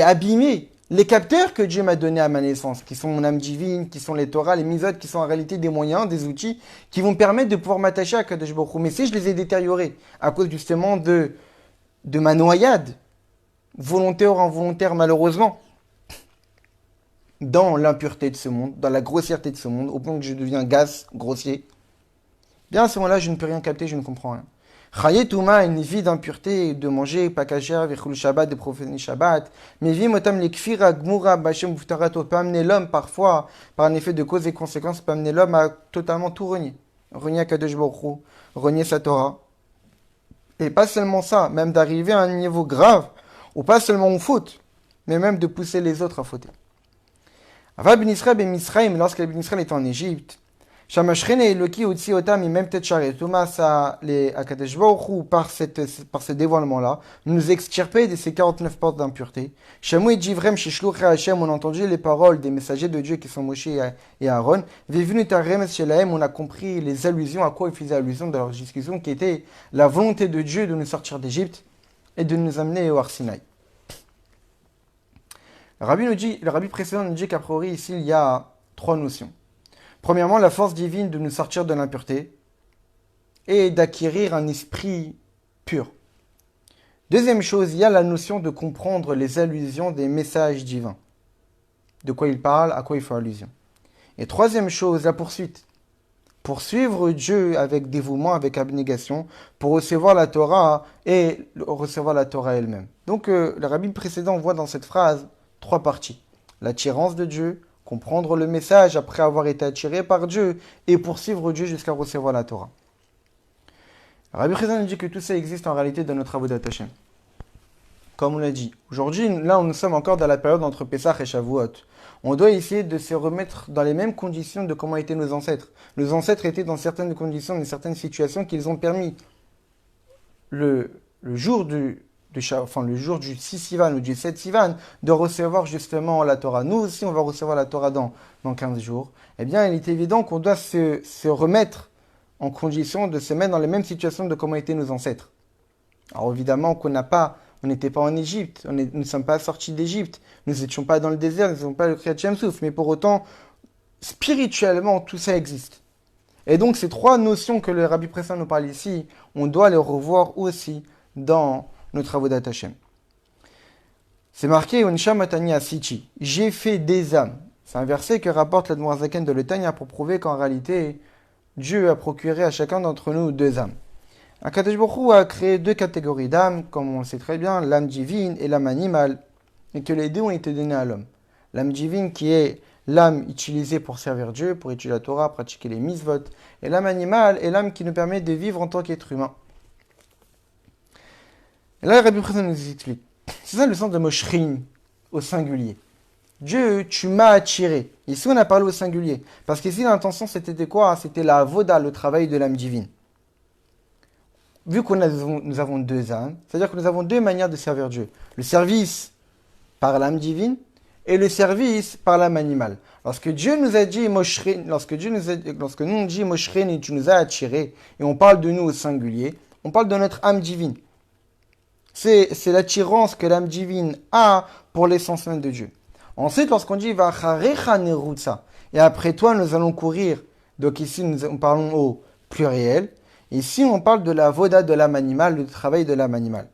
abîmé les capteurs que Dieu m'a donnés à ma naissance, qui sont mon âme divine, qui sont les Torahs, les misotes, qui sont en réalité des moyens, des outils, qui vont me permettre de pouvoir m'attacher à Kadosh Baruch Hu. Mais si je les ai détériorés à cause justement de ma noyade, volontaire ou involontaire malheureusement, dans l'impureté de ce monde, dans la grossièreté de ce monde, au point que je deviens gaz, grossier, bien à ce moment-là, je ne peux rien capter, je ne comprends rien. Chayet Touma, une vie d'impureté, de manger, pas kasher, vechul Shabbat, de profaner Shabbat. Mais vie motam les kfira, gmura, bachem, ftarato, peut amener l'homme parfois, par un effet de cause et conséquence, peut amener l'homme à totalement tout renier. Renier Kadosh Baruch Hu, renier sa Torah. Et pas seulement ça, même d'arriver à un niveau grave, ou pas seulement on faute, mais même de pousser les autres à fauter. Ava ben Israël ben Misraïm, lorsque ben Israël était en Égypte, Shamashchen et Eloki Utsi Otam, et même Tetcharet, Thomas, les Akadosh Baruch Hu, par ce dévoilement-là, nous extirper de ces 49 portes d'impureté. Shamou et Jivrem, chez Shluch Hashem, on a entendu les paroles des messagers de Dieu qui sont Moshe et Aaron. Vivenu Tarem Shelahem, on a compris les allusions, à quoi ils faisaient allusion dans leur discussion, qui était la volonté de Dieu de nous sortir d'Égypte et de nous amener au Har Sinaï. Le rabbi précédent nous dit qu'a priori, ici, il y a 3 notions. Premièrement, la force divine de nous sortir de l'impureté et d'acquérir un esprit pur. Deuxième chose, il y a la notion de comprendre les allusions des messages divins. De quoi il parle, à quoi il fait allusion. Et troisième chose, la poursuite. Poursuivre Dieu avec dévouement, avec abnégation, pour recevoir la Torah et recevoir la Torah elle-même. Donc, le rabbi précédent voit dans cette phrase 3 parties. L'attirance de Dieu, comprendre le message après avoir été attiré par Dieu et poursuivre Dieu jusqu'à recevoir la Torah. Rabbi Chazan nous dit que tout ça existe en réalité dans notre Avodat Hashem. Comme on l'a dit, aujourd'hui, là, nous sommes encore dans la période entre Pessah et Shavuot. On doit essayer de se remettre dans les mêmes conditions de comment étaient nos ancêtres. Nos ancêtres étaient dans certaines conditions, dans certaines situations qu'ils ont permis le jour du 6 Sivan ou du 7 Sivan, de recevoir justement la Torah. Nous aussi, on va recevoir la Torah dans 15 jours. Eh bien, il est évident qu'on doit se remettre en condition de se mettre dans les mêmes situations de comment étaient nos ancêtres. Alors évidemment qu'on n'était pas en Égypte, nous ne sommes pas sortis d'Égypte, nous n'étions pas dans le désert, nous n'étions pas le Kriyat Shamsouf, mais pour autant, spirituellement, tout ça existe. Et donc, ces 3 notions que le Rabbi précédent nous parle ici, on doit les revoir aussi dans notre Avodat Hashem. C'est marqué Unsha Matani Asichi. J'ai fait des âmes. C'est un verset que rapporte l'Admor Zaken de l'Etania pour prouver qu'en réalité, Dieu a procuré à chacun d'entre nous 2 âmes. Akadosh Baruch Hu a créé 2 catégories d'âmes, comme on le sait très bien, l'âme divine et l'âme animale, et que les 2 ont été donnés à l'homme. L'âme divine qui est l'âme utilisée pour servir Dieu, pour étudier la Torah, pratiquer les mitzvot, et l'âme animale est l'âme qui nous permet de vivre en tant qu'être humain. Et là, le Rabbi Président nous explique. C'est ça le sens de Moshrin au singulier. Dieu, tu m'as attiré. Ici, on a parlé au singulier. Parce qu'ici, l'intention, c'était quoi? C'était la avoda, le travail de l'âme divine. Vu nous avons deux âmes, c'est-à-dire que nous avons deux manières de servir Dieu. Le service par l'âme divine et le service par l'âme animale. Lorsque Dieu nous a dit lorsque nous on dit Moshrini, tu nous as attirés, et on parle de nous au singulier, on parle de notre âme divine. C'est l'attirance que l'âme divine a pour l'essence même de Dieu. Ensuite, lorsqu'on dit Vacharecha nerutsa, et après toi nous allons courir, donc ici nous parlons au pluriel, ici on parle de la voda de l'âme animale, le travail de l'âme animale.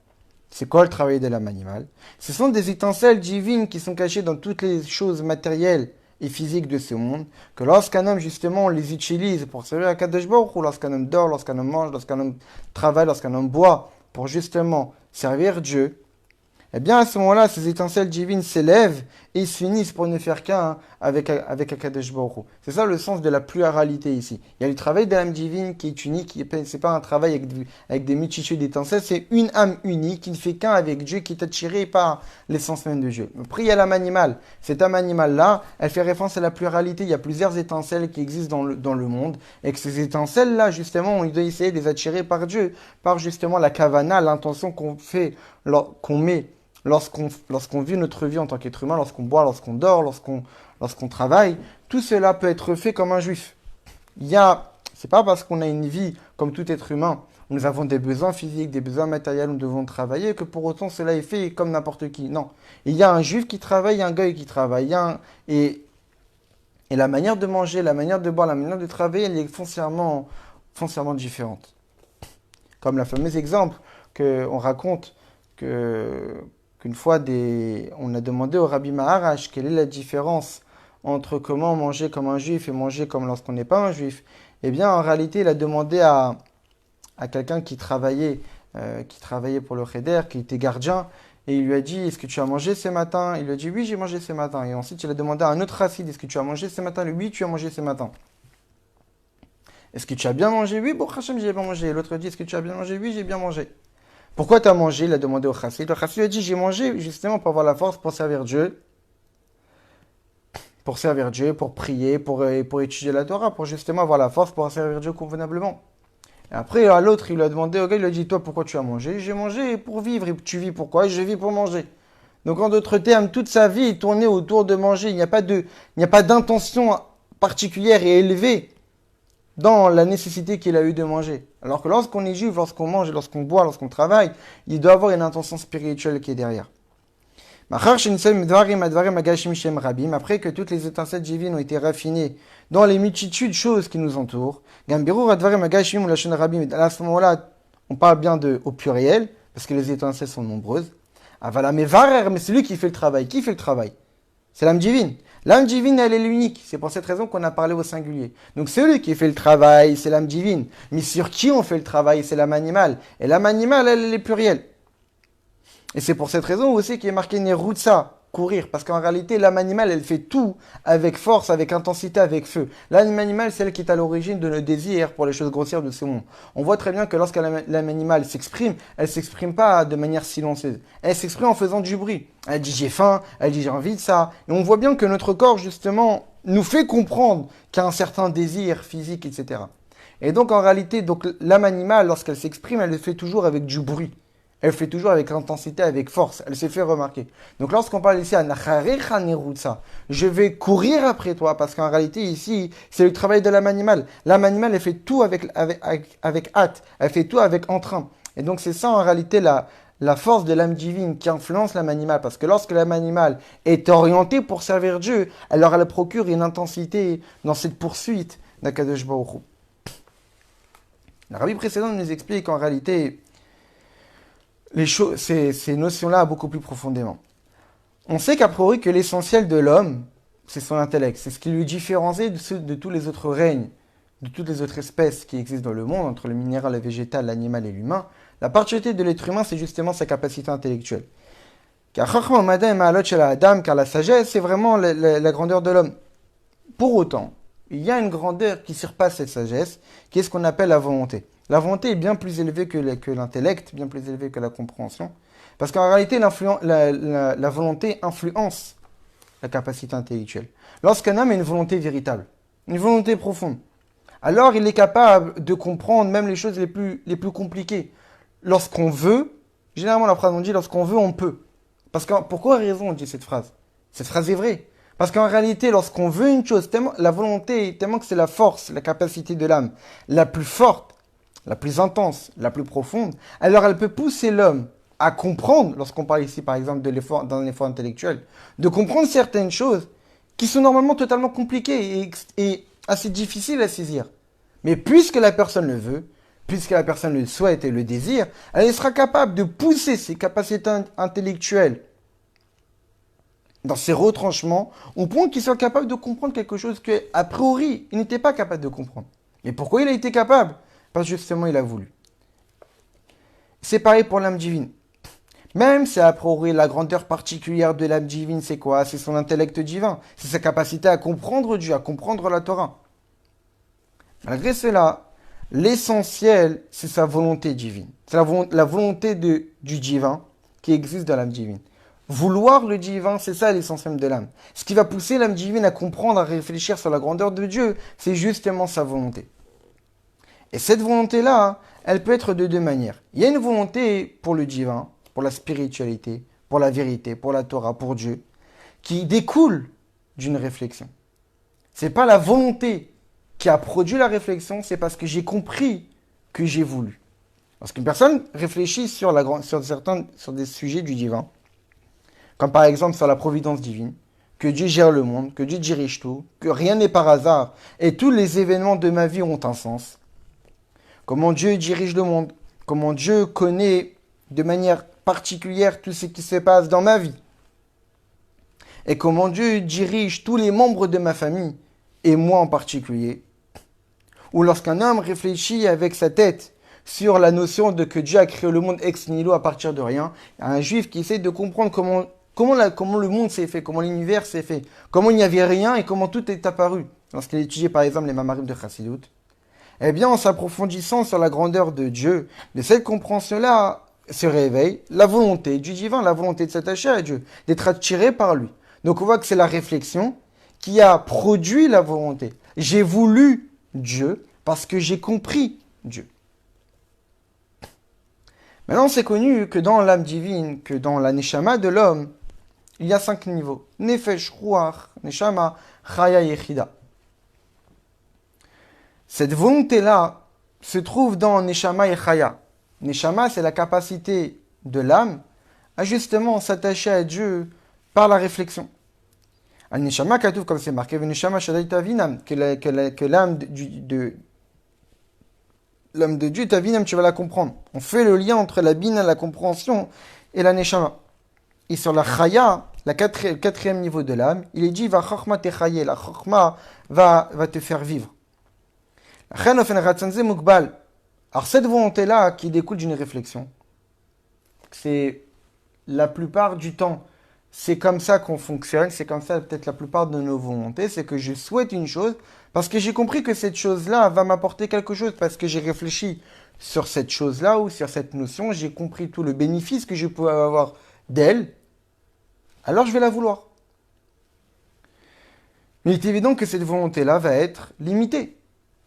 C'est quoi le travail de l'âme animale? Ce sont des étincelles divines qui sont cachées dans toutes les choses matérielles et physiques de ce monde, que lorsqu'un homme, justement, on les utilise pour servir à Kadosh Baruch Hu, lorsqu'un homme dort, lorsqu'un homme mange, lorsqu'un homme travaille, lorsqu'un homme boit, pour justement servir Dieu, eh bien, à ce moment-là, ces étincelles divines s'élèvent et ils se finissent pour ne faire qu'un avec Akadosh Baruch Hu. C'est ça le sens de la pluralité ici. Il y a le travail de l'âme divine qui est unique, c'est pas un travail avec des multitudes d'étincelles, c'est une âme unique qui ne fait qu'un avec Dieu, qui est attirée par l'essence même de Dieu. Après, il y a l'âme animale. Cette âme animale-là, elle fait référence à la pluralité. Il y a plusieurs étincelles qui existent dans le monde et que ces étincelles-là, justement, on doit essayer de les attirer par Dieu, par justement la kavana, l'intention qu'on fait, qu'on met lorsqu'on vit notre vie en tant qu'être humain, lorsqu'on boit, lorsqu'on dort, lorsqu'on travaille, tout cela peut être fait comme un juif. C'est pas parce qu'on a une vie comme tout être humain, où nous avons des besoins physiques, des besoins matériels, où nous devons travailler, que pour autant cela est fait comme n'importe qui. Non. Il y a un juif qui travaille, il y a un goy qui travaille. Et la manière de manger, la manière de boire, la manière de travailler, elle est foncièrement différente. Comme le fameux exemple qu'on raconte qu'une fois, on a demandé au Rabbi Maharash quelle est la différence entre comment manger comme un juif et manger comme lorsqu'on n'est pas un juif. Eh bien, en réalité, il a demandé à quelqu'un qui travaillait pour le Cheder, qui était gardien, et il lui a dit, est-ce que tu as mangé ce matin? Il lui a dit, oui, j'ai mangé ce matin. Et ensuite, il a demandé à un autre racide, est-ce que tu as mangé ce matin? Oui, tu as mangé ce matin. Est-ce que tu as bien mangé? Oui, bon, Hachem, j'ai bien mangé. L'autre dit, est-ce que tu as bien mangé? Oui, j'ai bien mangé. Pourquoi tu as mangé? Il a demandé au chassid. Le chassid lui a dit, j'ai mangé justement pour avoir la force pour servir Dieu, pour prier, pour étudier la Torah, pour justement avoir la force pour servir Dieu convenablement. Et après, à l'autre, il lui a demandé, au gars, il lui a dit, toi, pourquoi tu as mangé? J'ai mangé pour vivre. Et tu vis pourquoi? Je vis pour manger. Donc, en d'autres termes, toute sa vie est tournée autour de manger. Il n'y a pas d'intention particulière et élevée dans la nécessité qu'il a eu de manger. Alors que lorsqu'on est juif, lorsqu'on mange, lorsqu'on boit, lorsqu'on travaille, il doit avoir une intention spirituelle qui est derrière. Après que toutes les étincelles divines ont été raffinées dans les multitudes de choses qui nous entourent, à ce moment-là, on parle bien au pluriel, parce que les étincelles sont nombreuses. Mais c'est lui qui fait le travail. Qui fait le travail? C'est l'âme divine. L'âme divine, elle est l'unique. C'est pour cette raison qu'on a parlé au singulier. Donc celui qui fait le travail, c'est l'âme divine. Mais sur qui on fait le travail? C'est l'âme animale. Et l'âme animale, elle est plurielle. Et c'est pour cette raison aussi qu'il est marqué Nerutsa, courir. Parce qu'en réalité, l'âme animale, elle fait tout avec force, avec intensité, avec feu. L'âme animale, c'est elle qui est à l'origine de nos désirs pour les choses grossières de ce monde. On voit très bien que lorsque l'âme animale s'exprime, elle s'exprime pas de manière silencieuse. Elle s'exprime en faisant du bruit. Elle dit j'ai faim, elle dit j'ai envie de ça. Et on voit bien que notre corps, justement, nous fait comprendre qu'il y a un certain désir physique, etc. Et donc, en réalité, l'âme animale, lorsqu'elle s'exprime, elle le fait toujours avec du bruit. Elle fait toujours avec intensité, avec force. Elle s'est fait remarquer. Donc lorsqu'on parle ici à Nacharecha Nerutsa, je vais courir après toi, parce qu'en réalité ici, c'est le travail de l'âme animale. L'âme animale, elle fait tout avec hâte. Elle fait tout avec entrain. Et donc c'est ça en réalité la force de l'âme divine qui influence l'âme animale. Parce que lorsque l'âme animale est orientée pour servir Dieu, alors elle procure une intensité dans cette poursuite d'Akadosh Baruch Hu. Le rabbi précédent nous explique qu'en réalité, ces notions-là beaucoup plus profondément. On sait qu'a priori que l'essentiel de l'homme, c'est son intellect. C'est ce qui lui différencie de tous les autres règnes, de toutes les autres espèces qui existent dans le monde, entre le minéral, le végétal, l'animal et l'humain. La particularité de l'être humain, c'est justement sa capacité intellectuelle. Car la sagesse, c'est vraiment la grandeur de l'homme. Pour autant, il y a une grandeur qui surpasse cette sagesse, qui est ce qu'on appelle la volonté. La volonté est bien plus élevée que l'intellect, bien plus élevée que la compréhension. Parce qu'en réalité, la volonté influence la capacité intellectuelle. Lorsqu'un homme a une volonté véritable, une volonté profonde, alors il est capable de comprendre même les choses les plus compliquées. Lorsqu'on veut, généralement la phrase on dit lorsqu'on veut, on peut. Parce que, pour quoi raison on dit cette phrase? Cette phrase est vraie. Parce qu'en réalité, lorsqu'on veut une chose, tellement, la volonté, tellement que c'est la force, la capacité de l'âme, la plus forte, la plus intense, la plus profonde, alors elle peut pousser l'homme à comprendre, lorsqu'on parle ici par exemple de l'effort, d'un effort intellectuel, de comprendre certaines choses qui sont normalement totalement compliquées et assez difficiles à saisir. Mais puisque la personne le veut, puisque la personne le souhaite et le désire, elle sera capable de pousser ses capacités intellectuelles dans ses retranchements, au point qu'il soit capable de comprendre quelque chose qu'a priori, il n'était pas capable de comprendre. Mais pourquoi il a été capable? Parce que justement, il a voulu. C'est pareil pour l'âme divine. Même si a priori la grandeur particulière de l'âme divine, c'est quoi? C'est son intellect divin. C'est sa capacité à comprendre Dieu, à comprendre la Torah. Malgré cela, l'essentiel, c'est sa volonté divine. C'est la volonté du divin qui existe dans l'âme divine. Vouloir le divin, c'est ça l'essentiel de l'âme. Ce qui va pousser l'âme divine à comprendre, à réfléchir sur la grandeur de Dieu, c'est justement sa volonté. Et cette volonté-là, elle peut être de deux manières. Il y a une volonté pour le divin, pour la spiritualité, pour la vérité, pour la Torah, pour Dieu, qui découle d'une réflexion. C'est pas la volonté qui a produit la réflexion, c'est parce que j'ai compris que j'ai voulu. Lorsqu'une personne réfléchit sur des sujets du divin, comme par exemple sur la providence divine, que Dieu gère le monde, que Dieu dirige tout, que rien n'est par hasard, et tous les événements de ma vie ont un sens. Comment Dieu dirige le monde, comment Dieu connaît de manière particulière tout ce qui se passe dans ma vie, et comment Dieu dirige tous les membres de ma famille, et moi en particulier. Ou lorsqu'un homme réfléchit avec sa tête sur la notion de que Dieu a créé le monde ex nihilo à partir de rien, un juif qui essaie de comprendre comment le monde s'est fait, comment l'univers s'est fait, comment il n'y avait rien et comment tout est apparu. Lorsqu'il étudie par exemple les Mamarim de Chassidut, eh bien en s'approfondissant sur la grandeur de Dieu, de cette compréhension-là se réveille la volonté du divin, la volonté de s'attacher à Dieu, d'être attiré par lui. Donc on voit que c'est la réflexion qui a produit la volonté. J'ai voulu Dieu parce que j'ai compris Dieu. Maintenant, c'est connu que dans l'âme divine, que dans la neshama de l'homme, il y a 5 niveaux. Nefesh, Ruach, Neshama, Chaya, Yechida. Cette volonté-là se trouve dans Neshama et Chaya. Neshama, c'est la capacité de l'âme à justement s'attacher à Dieu par la réflexion. Al Neshama, comme c'est marqué, Neshama Shadaita Vinam, que l'âme l'âme de Dieu, ta vinam, tu vas la comprendre. On fait le lien entre la bina, la compréhension, et la neshama. Et sur la chaya, le quatrième niveau de l'âme, il est dit, va chokma te chaye, la chokma va te faire vivre. Alors cette volonté-là, qui découle d'une réflexion, c'est la plupart du temps, c'est comme ça qu'on fonctionne, c'est comme ça peut-être la plupart de nos volontés, c'est que je souhaite une chose, parce que j'ai compris que cette chose-là va m'apporter quelque chose, parce que j'ai réfléchi sur cette chose-là ou sur cette notion, j'ai compris tout le bénéfice que je peux avoir d'elle, alors je vais la vouloir. Mais il est évident que cette volonté-là va être limitée,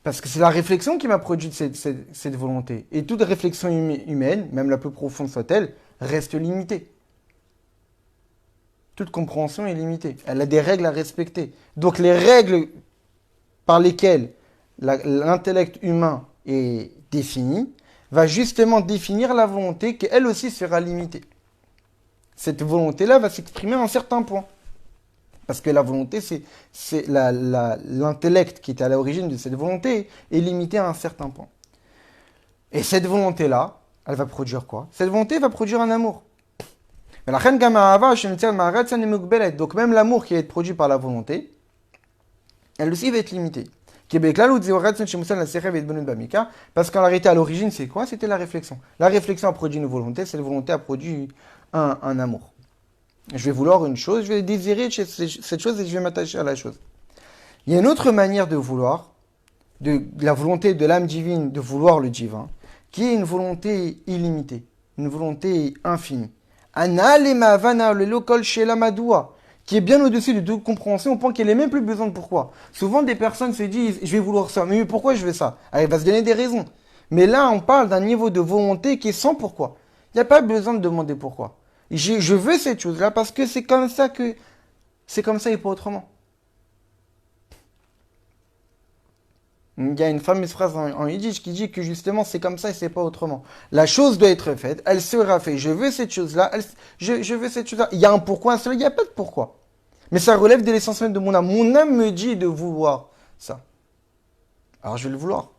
parce que c'est la réflexion qui m'a produit cette volonté. Et toute réflexion humaine, même la plus profonde soit-elle, reste limitée. Toute compréhension est limitée. Elle a des règles à respecter. Donc les règles par lesquelles l'intellect humain est défini va justement définir la volonté qui elle aussi sera limitée. Cette volonté-là va s'exprimer à un certain point. Parce que la volonté, c'est l'intellect qui est à l'origine de cette volonté est limité à un certain point. Et cette volonté-là, elle va produire quoi? Cette volonté va produire un amour. Donc même l'amour qui va être produit par la volonté, elle aussi va être limitée. Parce qu'en réalité, à l'origine, c'est quoi? C'était la réflexion. La réflexion a produit une volonté, cette volonté a produit un amour. Je vais vouloir une chose, je vais désirer cette chose et je vais m'attacher à la chose. Il y a une autre manière de vouloir, de la volonté de l'âme divine de vouloir le divin, qui est une volonté illimitée, une volonté infinie. qui est bien au-dessus de toute compréhension au point qu'elle n'a même plus besoin de pourquoi. Souvent, des personnes se disent, je vais vouloir ça, mais pourquoi je veux ça? Alors, elle va se donner des raisons. Mais là, on parle d'un niveau de volonté qui est sans pourquoi. Il n'y a pas besoin de demander pourquoi. Je veux cette chose-là parce que c'est comme ça et pas autrement. Il y a une fameuse phrase en yiddish qui dit que justement c'est comme ça et c'est pas autrement. La chose doit être faite, elle sera faite. Je veux cette chose-là, je veux cette chose-là. Il y a un pourquoi, un seul, il n'y a pas de pourquoi. Mais ça relève de l'essentiel de mon âme. Mon âme me dit de vouloir ça. Alors je vais le vouloir.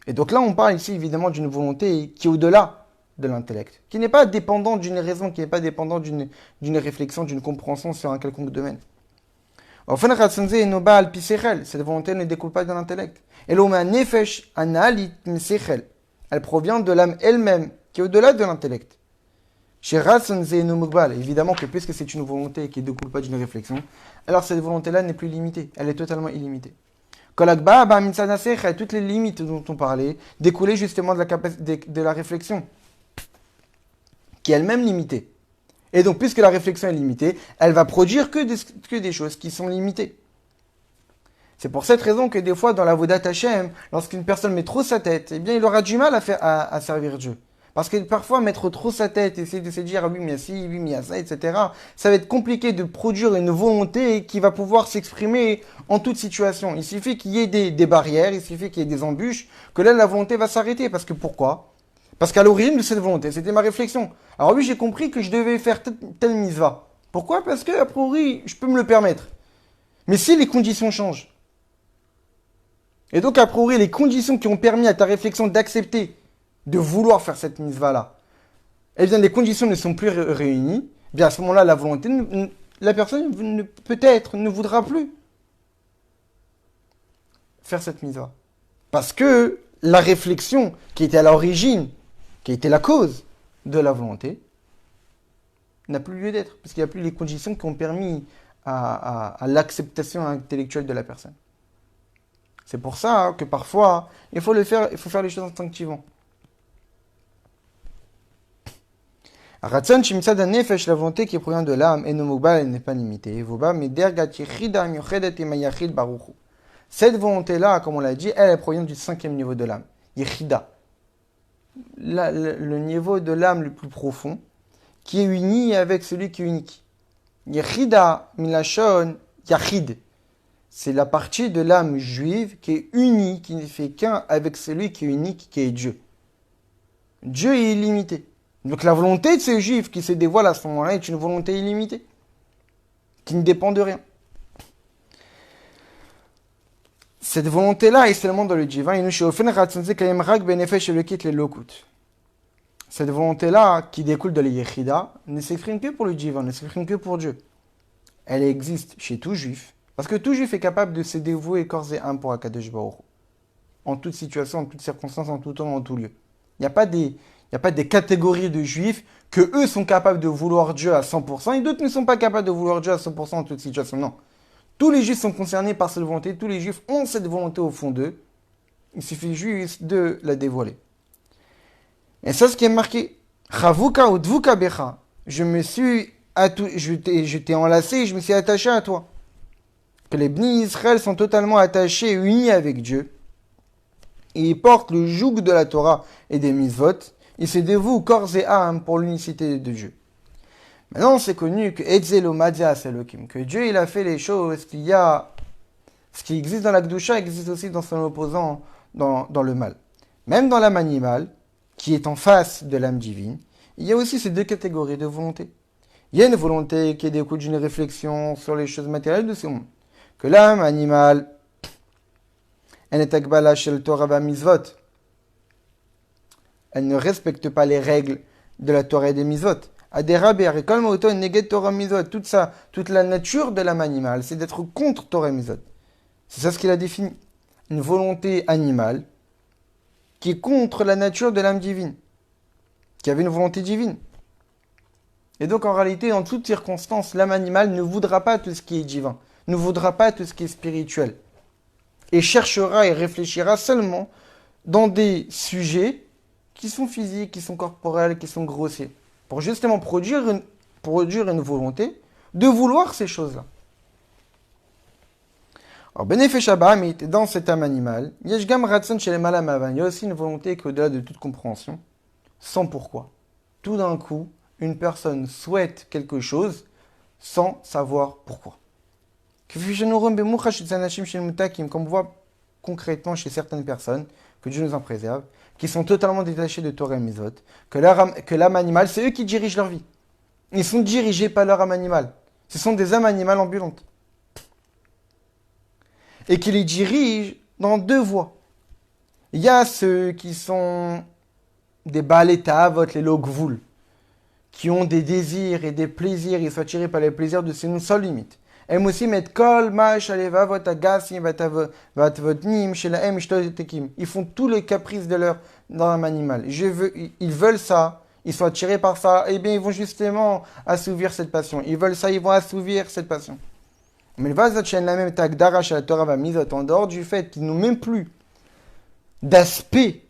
Et donc là, on parle ici évidemment d'une volonté qui est au-delà de l'intellect, qui n'est pas dépendante d'une raison, qui n'est pas dépendante d'une réflexion, d'une compréhension sur un quelconque domaine. Cette volonté ne découle pas de l'intellect. Elle provient de l'âme elle-même, qui est au-delà de l'intellect. Évidemment que puisque c'est une volonté qui ne découle pas d'une réflexion, alors cette volonté-là n'est plus limitée, elle est totalement illimitée. Toutes les limites dont on parlait découlaient justement de la réflexion, qui est elle-même limitée. Et donc, puisque la réflexion est limitée, elle va produire que des choses qui sont limitées. C'est pour cette raison que des fois, dans la Vodat Hashem, lorsqu'une personne met trop sa tête, eh bien, il aura du mal à servir Dieu. Parce que parfois, mettre trop sa tête, essayer de se dire, ah oui, mais il y a ci, oui, mais il y a ça, etc., ça va être compliqué de produire une volonté qui va pouvoir s'exprimer en toute situation. Il suffit qu'il y ait des barrières, il suffit qu'il y ait des embûches, que là, la volonté va s'arrêter. Parce que pourquoi? Parce qu'à l'origine de cette volonté, c'était ma réflexion. Alors oui, j'ai compris que je devais faire telle mitzvah. Pourquoi? Parce que, a priori, je peux me le permettre. Mais si les conditions changent, et donc, a priori, les conditions qui ont permis à ta réflexion d'accepter, de vouloir faire cette mitzvah-là, eh bien, les conditions ne sont plus réunies, eh bien, à ce moment-là, la volonté, la personne peut-être ne voudra plus faire cette mitzvah. Parce que la réflexion qui était à l'origine, qui était la cause de la volonté, n'a plus lieu d'être, parce qu'il n'y a plus les conditions qui ont permis à l'acceptation intellectuelle de la personne. C'est pour ça que parfois, il faut faire les choses instinctivement. Ratson Shimtsad Nefesh, la volonté qui provient de l'âme, et elle n'est pas limitée. Cette volonté-là, comme on l'a dit, elle provient du 5e niveau de l'âme, Yechida. Le niveau de l'âme le plus profond, qui est uni avec celui qui est unique. Yechida Milachon Yachid. C'est la partie de l'âme juive qui est unie, qui ne fait qu'un avec celui qui est unique, qui est Dieu. Dieu est illimité. Donc la volonté de ce juif qui se dévoile à ce moment-là est une volonté illimitée, qui ne dépend de rien. Cette volonté-là est seulement dans le divin. Cette volonté-là, qui découle de l'Yechida, ne s'exprime que pour le divin, ne s'exprime que pour Dieu. Elle existe chez tout juif, parce que tout juif est capable de se dévouer corps et âme pour Akadosh Baruch Hu. En toute situation, en toute circonstance, en tout temps, en tout lieu. Il n'y a pas des catégories de juifs que eux sont capables de vouloir Dieu à 100% et d'autres ne sont pas capables de vouloir Dieu à 100% en toute situation. Non. Tous les juifs sont concernés par cette volonté, tous les juifs ont cette volonté au fond d'eux. Il suffit juste de la dévoiler. Et ça, ce qui est marqué, Chavuka ou Dvuka Becha, je t'ai enlacé, je me suis attaché à toi. Que les Bni Israël sont totalement attachés et unis avec Dieu. Et ils portent le joug de la Torah et des mitzvot. Ils se dévouent corps et âme pour l'unicité de Dieu. Maintenant, c'est connu que que Dieu il a fait les choses ce qui existe dans la Kedusha existe aussi dans son opposant dans le mal. Même dans l'âme animale, qui est en face de l'âme divine, il y a aussi ces deux catégories de volonté. Il y a une volonté qui découle d'une réflexion sur les choses matérielles de ce monde. Que l'âme animale, elle ne respecte pas les règles de la Torah et des mitzvot. Toute la nature de l'âme animale, c'est d'être contre Torah et mitzvot. C'est ça ce qu'il a défini. Une volonté animale qui est contre la nature de l'âme divine, qui avait une volonté divine. Et donc en réalité, en toutes circonstances, l'âme animale ne voudra pas tout ce qui est divin, ne voudra pas tout ce qui est spirituel, et cherchera et réfléchira seulement dans des sujets qui sont physiques, qui sont corporels, qui sont grossiers, pour justement produire une volonté de vouloir ces choses-là. Alors, Benefesh Abahamit, dans cet âme animale, Yeshgam Ratson chez les Malam Avan, il y a aussi une volonté qu'au-delà de toute compréhension, sans pourquoi. Tout d'un coup, une personne souhaite quelque chose sans savoir pourquoi. Comme on voit concrètement chez certaines personnes, que Dieu nous en préserve, qui sont totalement détachés de Torah et Mitzvot, que l'âme animale, c'est eux qui dirigent leur vie. Ils sont dirigés par leur âme animale. Ce sont des âmes animales ambulantes. Et qui les dirigent dans deux voies. Il y a ceux qui sont des Baaletavot, les Logvoul, qui ont des désirs et des plaisirs, ils sont attirés par les plaisirs de ces sans limite. Ils aussi mettent kol, mash, alevavot, agasim, vatvotnim, shelaem, shtotekim. Ils font tous les caprices de leur âme animale. Ils veulent ça, ils sont attirés par ça, et bien ils vont justement assouvir cette passion. Ils veulent ça, ils vont assouvir cette passion. Mais le vazot shen la même tagdara shel Torah va misot, en dehors du fait qu'ils n'ont même plus d'aspect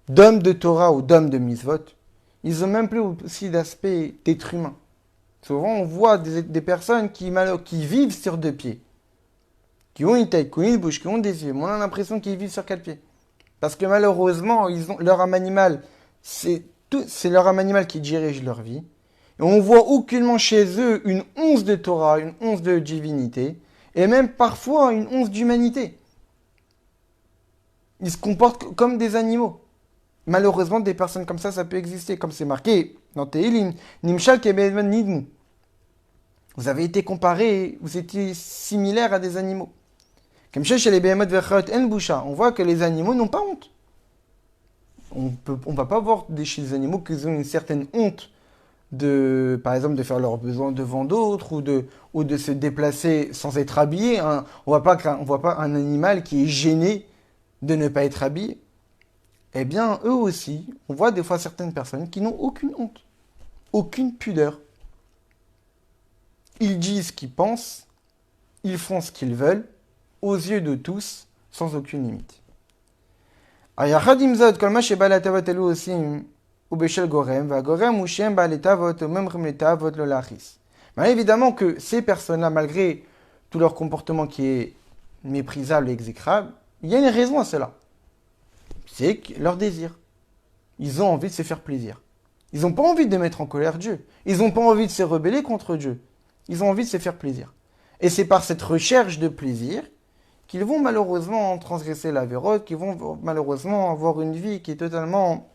d'homme de Torah ou d'homme de mitzvot, ils n'ont même plus aussi d'aspect d'être humain. Souvent, on voit des personnes qui vivent sur deux pieds, qui ont une tête, qui ont une bouche, qui ont des yeux. Mais on a l'impression qu'ils vivent sur quatre pieds. Parce que malheureusement, leur âme animale, c'est leur âme animale qui dirige leur vie. Et on voit aucunement chez eux une once de Torah, une once de divinité, et même parfois une once d'humanité. Ils se comportent comme des animaux. Malheureusement, des personnes comme ça peut exister, comme c'est marqué dans Tehillim, Nimshal Kebedman Nidmu. Vous avez été comparés, vous étiez similaires à des animaux. Comme chez les Behemot Vechot En Boucha, on voit que les animaux n'ont pas honte. On va pas voir chez les animaux qu'ils ont une certaine honte par exemple, de faire leurs besoins devant d'autres ou de se déplacer sans être habillé. Hein. On voit pas un animal qui est gêné de ne pas être habillé. Eh bien, eux aussi, on voit des fois certaines personnes qui n'ont aucune honte, aucune pudeur. Ils disent ce qu'ils pensent, ils font ce qu'ils veulent, aux yeux de tous, sans aucune limite. Mais évidemment que ces personnes-là, malgré tout leur comportement qui est méprisable et exécrable, il y a une raison à cela. C'est leur désir. Ils ont envie de se faire plaisir. Ils n'ont pas envie de mettre en colère Dieu. Ils n'ont pas envie de se rebeller contre Dieu. Ils ont envie de se faire plaisir. Et c'est par cette recherche de plaisir qu'ils vont malheureusement transgresser la vérote, qu'ils vont malheureusement avoir une vie qui est totalement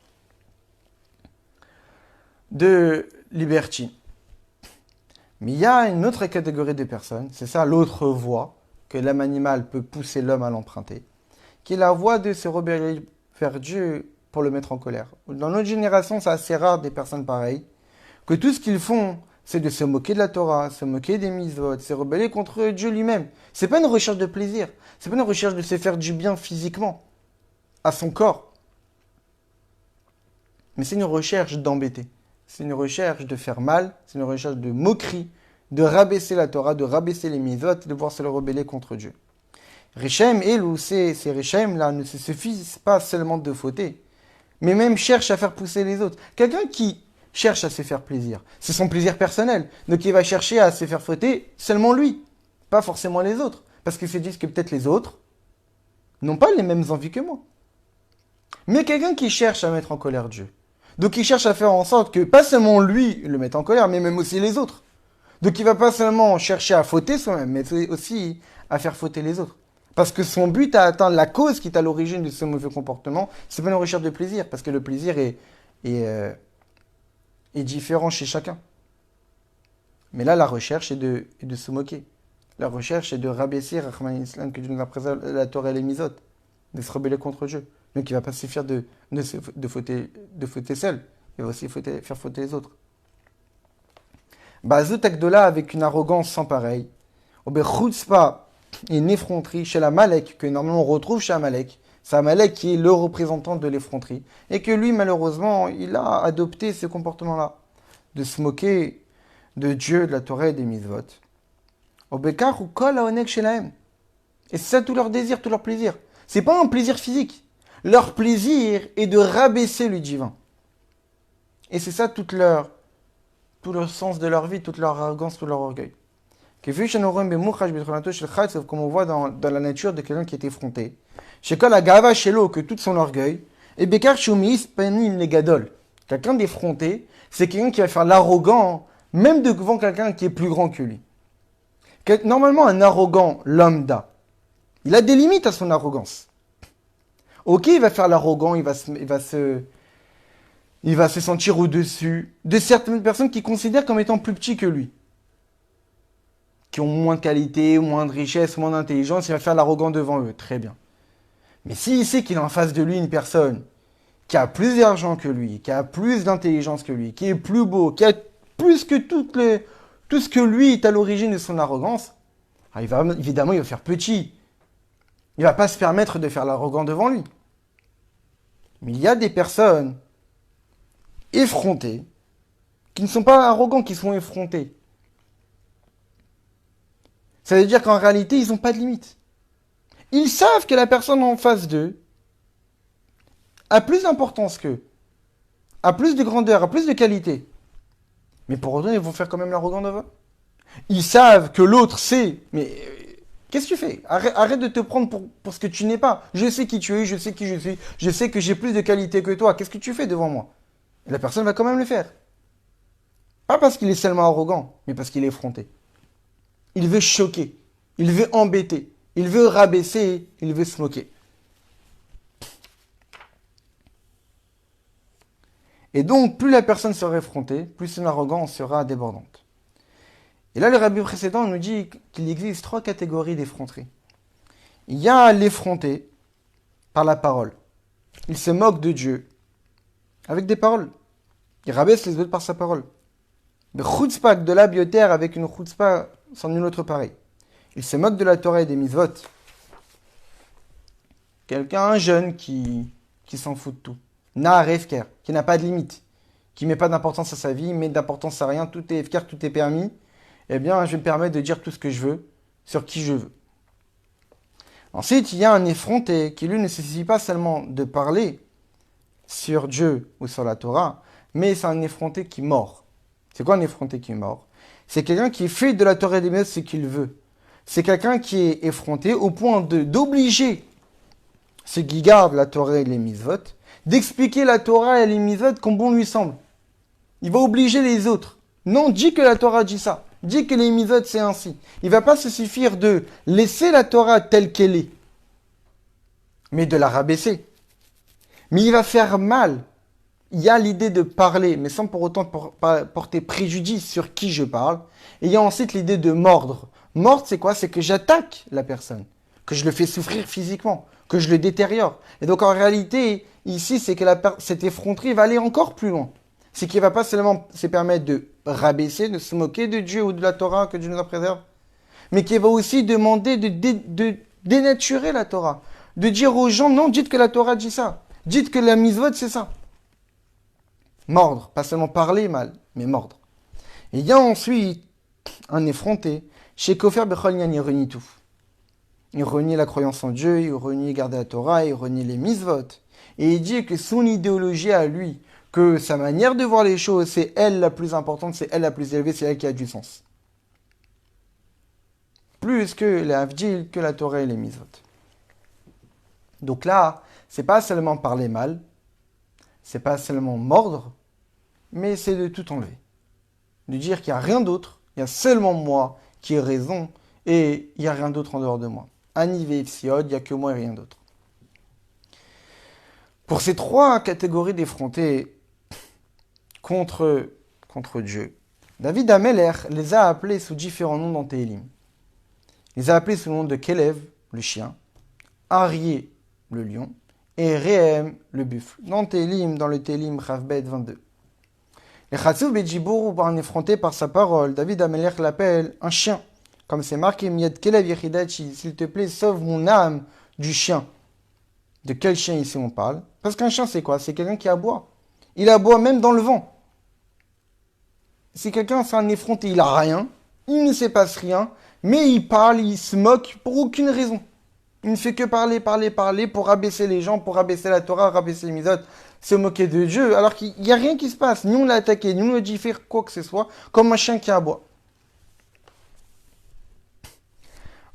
de libertine. Mais il y a une autre catégorie de personnes, c'est ça l'autre voie que l'âme animale peut pousser l'homme à l'emprunter, qui est la voie de se rebeller vers Dieu pour le mettre en colère. Dans notre génération, c'est assez rare des personnes pareilles, que tout ce qu'ils font, c'est de se moquer de la Torah, se moquer des mitzvot, se rebeller contre Dieu lui-même. C'est pas une recherche de plaisir, c'est pas une recherche de se faire du bien physiquement, à son corps. Mais c'est une recherche d'embêter. C'est une recherche de faire mal, c'est une recherche de moquerie, de rabaisser la Torah, de rabaisser les mitzvot, de voir se le rebeller contre Dieu. Rechem, ces Rechem-là ne se suffisent pas seulement de fauter, mais même cherchent à faire pousser les autres. Quelqu'un qui cherche à se faire plaisir, c'est son plaisir personnel, donc il va chercher à se faire fauter seulement lui, pas forcément les autres, parce qu'ils se disent que peut-être les autres n'ont pas les mêmes envies que moi. Mais quelqu'un qui cherche à mettre en colère Dieu, donc il cherche à faire en sorte que pas seulement lui le mette en colère, mais même aussi les autres. Donc il va pas seulement chercher à fauter soi-même, mais aussi à faire fauter les autres. Parce que son but à atteindre la cause qui est à l'origine de ce mauvais comportement, c'est pas une recherche de plaisir, parce que le plaisir est différent chez chacun. Mais là, la recherche est de se moquer. La recherche est de rabaisser, Rahman Islam, que Dieu nous a préservé la Torah et les Mizot, de se rebeller contre Dieu. Donc il ne va pas suffire de fauter seul, il va aussi faire fauter les autres. Bazout Akdola avec une arrogance sans pareil. Obe Chutzpah, une effronterie chez la Malek, que normalement on retrouve chez Amalek. C'est Amalek qui est le représentant de l'effronterie. Et que lui, malheureusement, il a adopté ce comportement-là. De se moquer de Dieu, de la Torah et des mitzvot. Obekar ou kol haonek shelahem. Et c'est ça tout leur désir, tout leur plaisir. C'est pas un plaisir physique. Leur plaisir est de rabaisser le divin. Et c'est ça tout leur sens de leur vie, toute leur arrogance, tout leur orgueil. Comme on voit dans la nature de quelqu'un qui est effronté. Shekol agava shelo, que tout son orgueil. Et bekar shumis panim legadol. Quelqu'un d'effronté, c'est quelqu'un qui va faire l'arrogant, même devant quelqu'un qui est plus grand que lui. Normalement, un arrogant lambda, il a des limites à son arrogance. Ok, il va faire l'arrogant, il va se sentir au-dessus de certaines personnes qui considèrent comme étant plus petits que lui. Qui ont moins de qualité, moins de richesse, moins d'intelligence, il va faire l'arrogant devant eux. Très bien. Mais s'il sait qu'il a en face de lui une personne qui a plus d'argent que lui, qui a plus d'intelligence que lui, qui est plus beau, qui a plus que tout ce que lui est à l'origine de son arrogance, évidemment, il va faire petit. Il ne va pas se permettre de faire l'arrogant devant lui. Mais il y a des personnes effrontées qui ne sont pas arrogants, qui sont effrontés. Ça veut dire qu'en réalité, ils n'ont pas de limite. Ils savent que la personne en face d'eux a plus d'importance qu'eux, a plus de grandeur, a plus de qualité. Mais pour autant, ils vont faire quand même l'arrogant devant eux. Ils savent que l'autre sait, mais qu'est-ce que tu fais? Arrête de te prendre pour ce que tu n'es pas. Je sais qui tu es, je sais qui je suis, je sais que j'ai plus de qualité que toi. Qu'est-ce que tu fais devant moi? Et la personne va quand même le faire. Pas parce qu'il est seulement arrogant, mais parce qu'il est effronté. Il veut choquer, il veut embêter, il veut rabaisser, il veut se moquer. Et donc, plus la personne sera effrontée, plus son arrogance sera débordante. Et là, le rabbi précédent nous dit qu'il existe 3 catégories d'effronterie. Il y a l'effronté par la parole. Il se moque de Dieu avec des paroles. Il rabaisse les autres par sa parole. Le chutzpah de la biotère avec une chutzpah sans nul autre pareil. Il se moque de la Torah et des mitzvot. Un jeune qui s'en fout de tout. Nar efker, qui n'a pas de limite, qui met pas d'importance à sa vie, met d'importance à rien, tout est efker, tout est permis. Eh bien, je me permets de dire tout ce que je veux, sur qui je veux. Ensuite, il y a un effronté qui, lui, ne nécessite pas seulement de parler sur Dieu ou sur la Torah, mais c'est un effronté qui mord. C'est quoi un effronté qui mord? C'est quelqu'un qui fait de la Torah et des mitzvot ce qu'il veut. C'est quelqu'un qui est effronté au point d'obliger ceux qui gardent la Torah et les mitzvot d'expliquer la Torah et les mitzvot comme bon lui semble. Il va obliger les autres. Non, dis que la Torah dit ça. Dis que les mitzvot c'est ainsi. Il ne va pas se suffire de laisser la Torah telle qu'elle est, mais de la rabaisser. Mais il va faire mal. Il y a l'idée de parler, mais sans pour autant porter préjudice sur qui je parle. Et il y a ensuite l'idée de mordre. Mordre, c'est quoi? C'est que j'attaque la personne, que je le fais souffrir physiquement, que je le détériore. Et donc en réalité, ici, c'est que cette effronterie va aller encore plus loin. C'est qu'il ne va pas seulement se permettre de rabaisser, de se moquer de Dieu ou de la Torah, que Dieu nous en préserve, mais qu'il va aussi demander de dénaturer la Torah. De dire aux gens, non, dites que la Torah dit ça. Dites que la mitzvot, c'est ça. Mordre, pas seulement parler mal, mais mordre. Et il y a ensuite un effronté. Chez Kofer Bechol Nyan, il renie tout. Il renie la croyance en Dieu, il renie garder la Torah, il renie les mitzvot. Et il dit que son idéologie à lui, que sa manière de voir les choses, c'est elle la plus importante, c'est elle la plus élevée, c'est elle qui a du sens. Plus que les Avdil, que la Torah et les mitzvot. Donc là, c'est pas seulement parler mal, c'est pas seulement mordre, mais c'est de tout enlever. De dire qu'il n'y a rien d'autre, il y a seulement moi qui ai raison, et il n'y a rien d'autre en dehors de moi. Anivé Ipsiod, il n'y a que moi et rien d'autre. Pour ces 3 catégories d'effrontés contre Dieu, David Ameler les a appelés sous différents noms dans Télim. Il les a appelés sous le nom de Kélev, le chien, Arié, le lion, et Réhem, le buffle. Dans Télim, dans le Télim, Chavbet 22. Les Chatsouf Bedjibour, par un effronté par sa parole, David Ameler l'appelle un chien. Comme c'est marqué, Miet Kélev Yechidachi, s'il te plaît, sauve mon âme du chien. De quel chien ici on parle? Parce qu'un chien, c'est quoi? C'est quelqu'un qui aboie. Il aboie même dans le vent. Si quelqu'un c'est un effronté, il a rien, il ne se passe rien, mais il parle, il se moque pour aucune raison. Il ne fait que parler pour rabaisser les gens, pour rabaisser la Torah, rabaisser les mitzvot, se moquer de Dieu, alors qu'il n'y a rien qui se passe. Ni on l'a attaqué, ni on lui a dit faire quoi que ce soit, comme un chien qui aboie.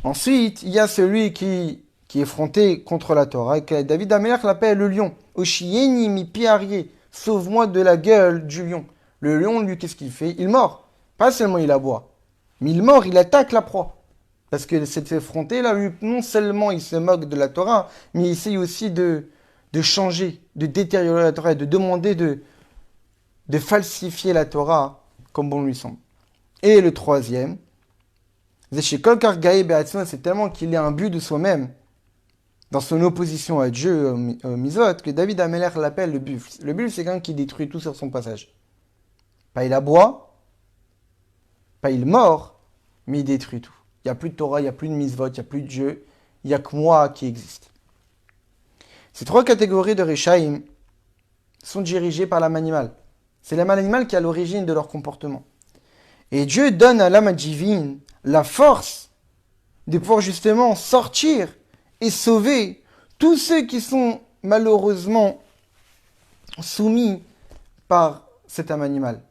Ensuite, il y a celui qui est fronté contre la Torah, et que David Amelech l'appelle le lion. Oshieni mi piarier, sauve-moi de la gueule du lion. Le lion, lui, qu'est-ce qu'il fait? Il mord. Pas seulement il aboie, mais il mord, il attaque la proie. Parce que cette effronté, là, lui, non seulement il se moque de la Torah, mais il essaye aussi de changer, de détériorer la Torah et de demander de falsifier la Torah comme bon lui semble. Et le troisième, c'est tellement qu'il est imbu de soi-même, dans son opposition à Dieu, au Mizot, que David Amelech l'appelle le buffle. Le buffle, c'est quelqu'un qui détruit tout sur son passage. Pas il aboie, pas il mord, mais il détruit tout. Il n'y a plus de Torah, il n'y a plus de Mizvot, il n'y a plus de Dieu, il n'y a que moi qui existe. Ces trois catégories de Rechaim sont dirigées par l'âme animale. C'est l'âme animale qui est à l'origine de leur comportement. Et Dieu donne à l'âme divine la force de pouvoir justement sortir et sauver tous ceux qui sont malheureusement soumis par cette âme animale.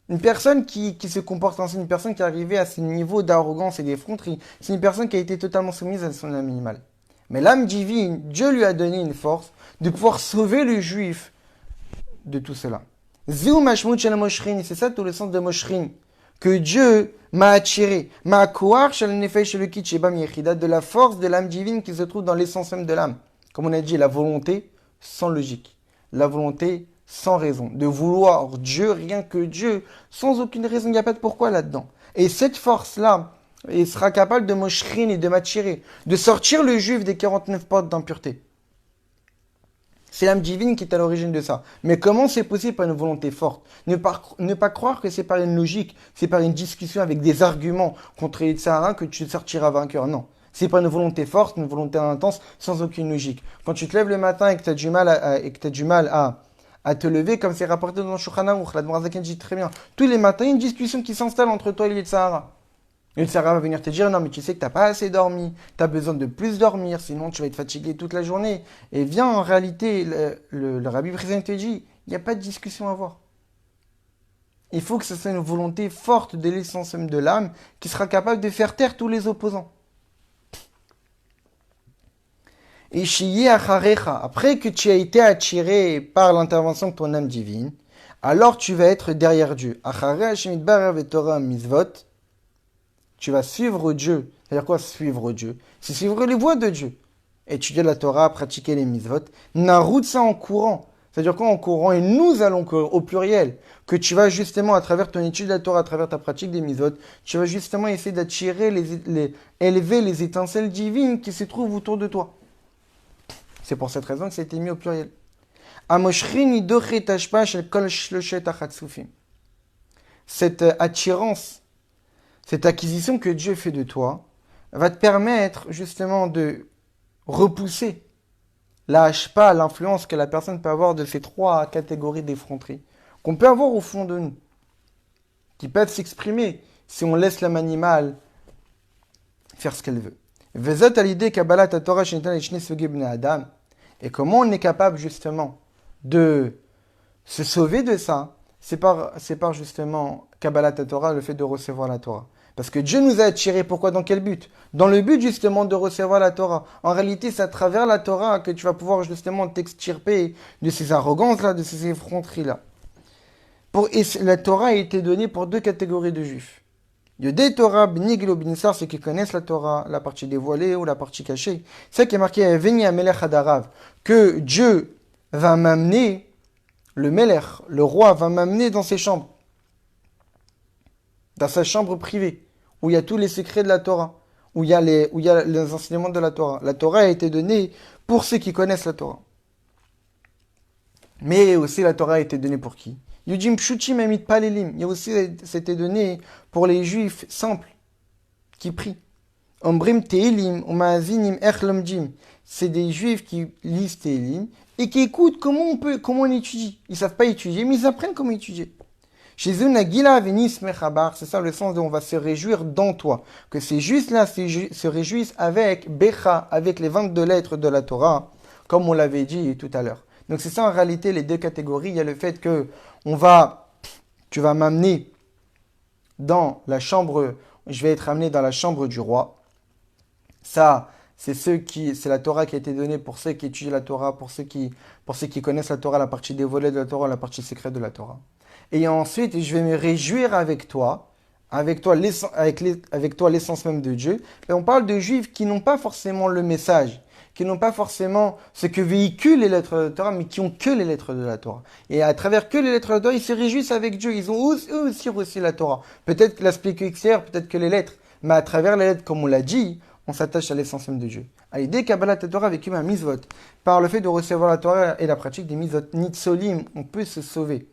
Une personne qui se comporte ainsi, une personne qui est arrivée à ce niveau d'arrogance et d'effronterie, c'est une personne qui a été totalement soumise à son âme animale. Mais l'âme divine, Dieu lui a donné une force de pouvoir sauver le juif de tout cela. Zéou mashmout shel moshrin, c'est ça tout le sens de moshrin, que Dieu m'a attiré, m'a kouar shel nefesh shel kitch ebam yechidat, de la force de l'âme divine qui se trouve dans l'essence même de l'âme. Comme on a dit, la volonté sans logique, la volonté sans raison, de vouloir Dieu, rien que Dieu, sans aucune raison, il n'y a pas de pourquoi là-dedans. Et cette force-là, il sera capable de moshrin et de m'attirer, de sortir le juif des 49 portes d'impureté. C'est l'âme divine qui est à l'origine de ça. Mais comment c'est possible par une volonté forte? Ne pas croire que c'est par une logique, c'est par une discussion avec des arguments contre les Sahara que tu sortiras vainqueur. Non. C'est pas une volonté forte, une volonté intense, sans aucune logique. Quand tu te lèves le matin et que tu as du mal à te lever, comme c'est rapporté dans Shulchan Aruch, la Dmorazaken dit très bien, tous les matins, il y a une discussion qui s'installe entre toi et les Sahara. Et le Sahara va venir te dire, non, mais tu sais que tu n'as pas assez dormi, tu as besoin de plus dormir, sinon tu vas être fatigué toute la journée. Et viens, en réalité, le Rabbi président te dit, il n'y a pas de discussion à avoir. Il faut que ce soit une volonté forte de l'essence même de l'âme qui sera capable de faire taire tous les opposants. Et shiye acharecha, après que tu as été attiré par l'intervention de ton âme divine, alors tu vas être derrière Dieu. Achare Hashem itbarach v'torah mizvot, tu vas suivre Dieu. C'est-à-dire quoi suivre Dieu? C'est suivre les voies de Dieu. Étudier la Torah, pratiquer les mitzvot. Narout ça en courant. C'est-à-dire quoi en courant? Et nous allons au pluriel. Que tu vas justement, à travers ton étude de la Torah, à travers ta pratique des mitzvot, tu vas justement essayer d'attirer, élever les étincelles divines qui se trouvent autour de toi. C'est pour cette raison que ça a été mis au pluriel. Cette attirance, cette acquisition que Dieu fait de toi va te permettre justement de repousser la hashpa, l'influence que la personne peut avoir de ces trois catégories d'effronterie qu'on peut avoir au fond de nous, qui peuvent s'exprimer si on laisse l'âme animale faire ce qu'elle veut. Vezat à l'idée Kabbalat Torah Shenitan Echne Sogé Bnei Adam. Et comment on est capable justement de se sauver de ça? C'est par justement Kabbalat Torah, le fait de recevoir la Torah. Parce que Dieu nous a attirés, pourquoi? Dans quel but? Dans le but justement de recevoir la Torah. En réalité, c'est à travers la Torah que tu vas pouvoir justement t'extirper de ces arrogances-là, de ces effronteries-là. Et la Torah a été donnée pour deux catégories de juifs. Yodé Torah, Bniglo, Bnissar, ceux qui connaissent la Torah, la partie dévoilée ou la partie cachée. C'est ça qui est marqué Veni Amelech Hadarav, que Dieu va m'amener, le Melech, le roi, va m'amener dans ses chambres, dans sa chambre privée, où il y a tous les secrets de la Torah, où il y a les enseignements de la Torah. La Torah a été donnée pour ceux qui connaissent la Torah. Mais aussi la Torah a été donnée pour qui? Yudim Pshutim Amit Palelim. Il y a aussi, c'était donné pour les juifs simples qui prient. Ombrim Teilim, Omaazinim Echlomdim. C'est des juifs qui lisent Teilim et qui écoutent comment on étudie. Ils ne savent pas étudier, mais ils apprennent comment étudier. Chez eux, Nagila Venis Mechabar, c'est ça le sens de on va se réjouir dans toi. Que ces juifs-là se réjouissent avec Becha, avec les 22 lettres de la Torah, comme on l'avait dit tout à l'heure. Donc c'est ça en réalité les deux catégories. Il y a le fait que tu vas m'amener dans la chambre, je vais être amené dans la chambre du roi. Ça, c'est la Torah qui a été donnée pour ceux qui étudient la Torah, pour ceux qui connaissent la Torah, la partie dévoilée de la Torah, la partie secrète de la Torah. Et ensuite, je vais me réjouir avec toi l'essence même de Dieu. Et on parle de juifs qui n'ont pas forcément le message, qui n'ont pas forcément ce que véhiculent les lettres de la Torah, mais qui ont que les lettres de la Torah. Et à travers que les lettres de la Torah, ils se réjouissent avec Dieu. Ils ont eux aussi reçu la Torah. Peut-être que l'aspect extérieur, peut-être que les lettres. Mais à travers les lettres, comme on l'a dit, on s'attache à l'essence même de Dieu. À l'idée Kabbalat Torah avec un mitzvot, par le fait de recevoir la Torah et la pratique des mitzvot, nitzolim, on peut se sauver.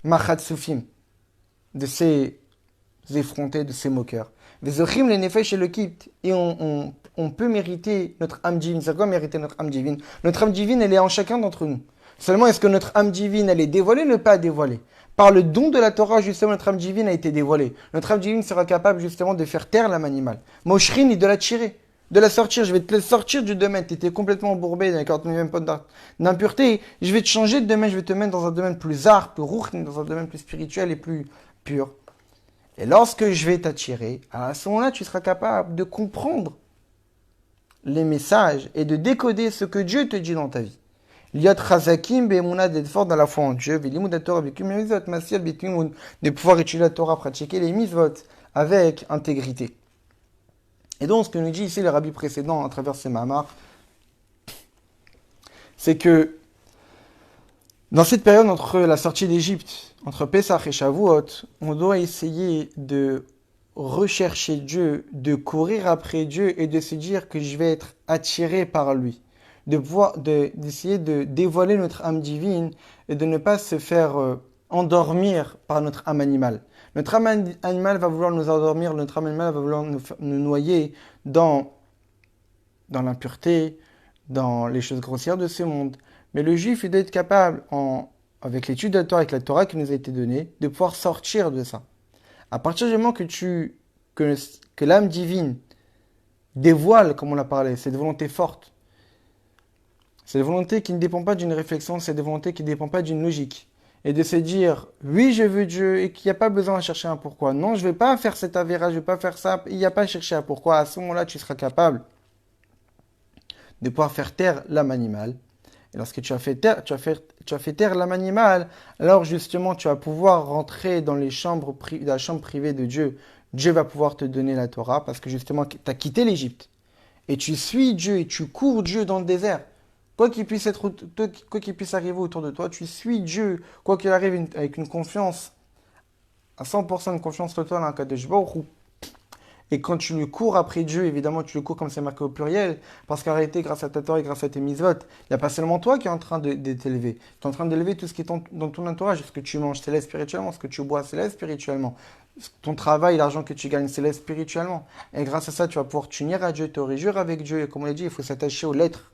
Machatsufim, de ces effrontés, de ces moqueurs. Vezochim les nefesh et le kit. Et on peut mériter notre âme divine. C'est quoi mériter notre âme divine? Notre âme divine, elle est en chacun d'entre nous. Seulement, est-ce que notre âme divine, elle est dévoilée ou ne pas dévoilée? Par le don de la Torah, justement, notre âme divine a été dévoilée. Notre âme divine sera capable, justement, de faire taire l'âme animale. Moshrin, et de la tirer, de la sortir. Je vais te sortir du domaine. Tu étais complètement embourbé dans les 49e potes d'impureté. Je vais te changer de domaine. Je vais te mettre dans un domaine plus art, plus rouch, dans un domaine plus spirituel et plus pur. Et lorsque je vais t'attirer, à ce moment-là, tu seras capable de comprendre les messages et de décoder ce que Dieu te dit dans ta vie. Liot chazakim be'emunah, d'être fort dans la foi en Dieu, ve'limud Torah be'kum mitzvot, masiyat be'timud, de pouvoir étudier la Torah, pratiquer les mitzvot avec intégrité. Et donc, ce que nous dit ici le rabbi précédent à travers ces mamars, c'est que dans cette période entre la sortie d'Égypte, entre Pessah et Shavuot, on doit essayer de rechercher Dieu, de courir après Dieu et de se dire que je vais être attiré par lui. D'essayer de dévoiler notre âme divine et de ne pas se faire endormir par notre âme animale. Notre âme animale va vouloir nous endormir, notre âme animale va vouloir nous noyer dans l'impureté, dans les choses grossières de ce monde. Mais le juif, il doit être capable, avec l'étude de la Torah, avec la Torah qui nous a été donnée, de pouvoir sortir de ça. À partir du moment que l'âme divine dévoile, comme on l'a parlé, cette volonté forte, cette volonté qui ne dépend pas d'une réflexion, cette volonté qui ne dépend pas d'une logique, et de se dire, oui, je veux Dieu, et qu'il n'y a pas besoin de chercher un pourquoi. Non, je ne vais pas faire cet avéra, je ne vais pas faire ça, il n'y a pas à chercher un pourquoi. À ce moment-là, tu seras capable de pouvoir faire taire l'âme animale. Et lorsque tu as fait taire l'âme animale, alors justement tu vas pouvoir rentrer dans la chambre privée de Dieu. Dieu va pouvoir te donner la Torah parce que justement tu as quitté l'Égypte. Et tu suis Dieu et tu cours Dieu dans le désert. Quoi qu'il puisse arriver autour de toi, tu suis Dieu. Quoi qu'il arrive avec une confiance, à 100% de confiance totale en Kadosh Baruch Hu. Et quand tu le cours après Dieu, évidemment, tu le cours comme c'est marqué au pluriel, parce qu'en réalité, grâce à ta Torah et grâce à tes mitzvot, il n'y a pas seulement toi qui es en train de t'élever. Tu es en train d'élever tout ce qui est dans ton entourage. Ce que tu manges, c'est là spirituellement. Ce que tu bois, c'est là spirituellement. Ton travail, l'argent que tu gagnes, c'est là spirituellement. Et grâce à ça, tu vas pouvoir t'unir à Dieu, te réjouir avec Dieu. Et comme on l'a dit, il faut s'attacher aux lettres.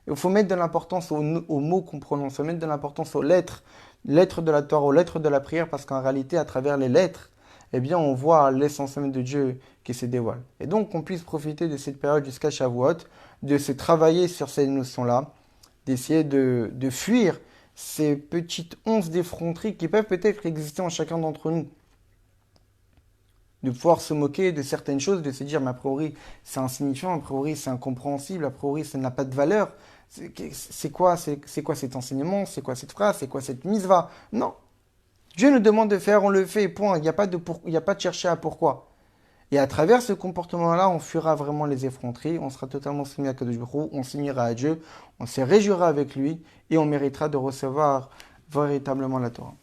Il faut mettre de l'importance aux mots qu'on prononce. Il faut mettre de l'importance aux lettres. Lettres de la Torah, aux lettres de la prière, parce qu'en réalité, à travers les lettres, eh bien, on voit l'essence même de Dieu qui se dévoile. Et donc, qu'on puisse profiter de cette période jusqu'à Shavuot, de se travailler sur ces notions-là, d'essayer de fuir ces petites onces d'effronterie qui peuvent peut-être exister en chacun d'entre nous. De pouvoir se moquer de certaines choses, de se dire, mais a priori, c'est insignifiant, a priori, c'est incompréhensible, a priori, ça n'a pas de valeur. C'est quoi cet enseignement? C'est quoi cette phrase? C'est quoi cette misva? Non. Dieu nous demande de faire, on le fait, point. Il n'y a pas de chercher à pourquoi. Et à travers ce comportement-là, on fuira vraiment les effronteries, on sera totalement soumis à Kadosh Baruch Hu, on s'unira à Dieu, on se réjouira avec lui et on méritera de recevoir véritablement la Torah.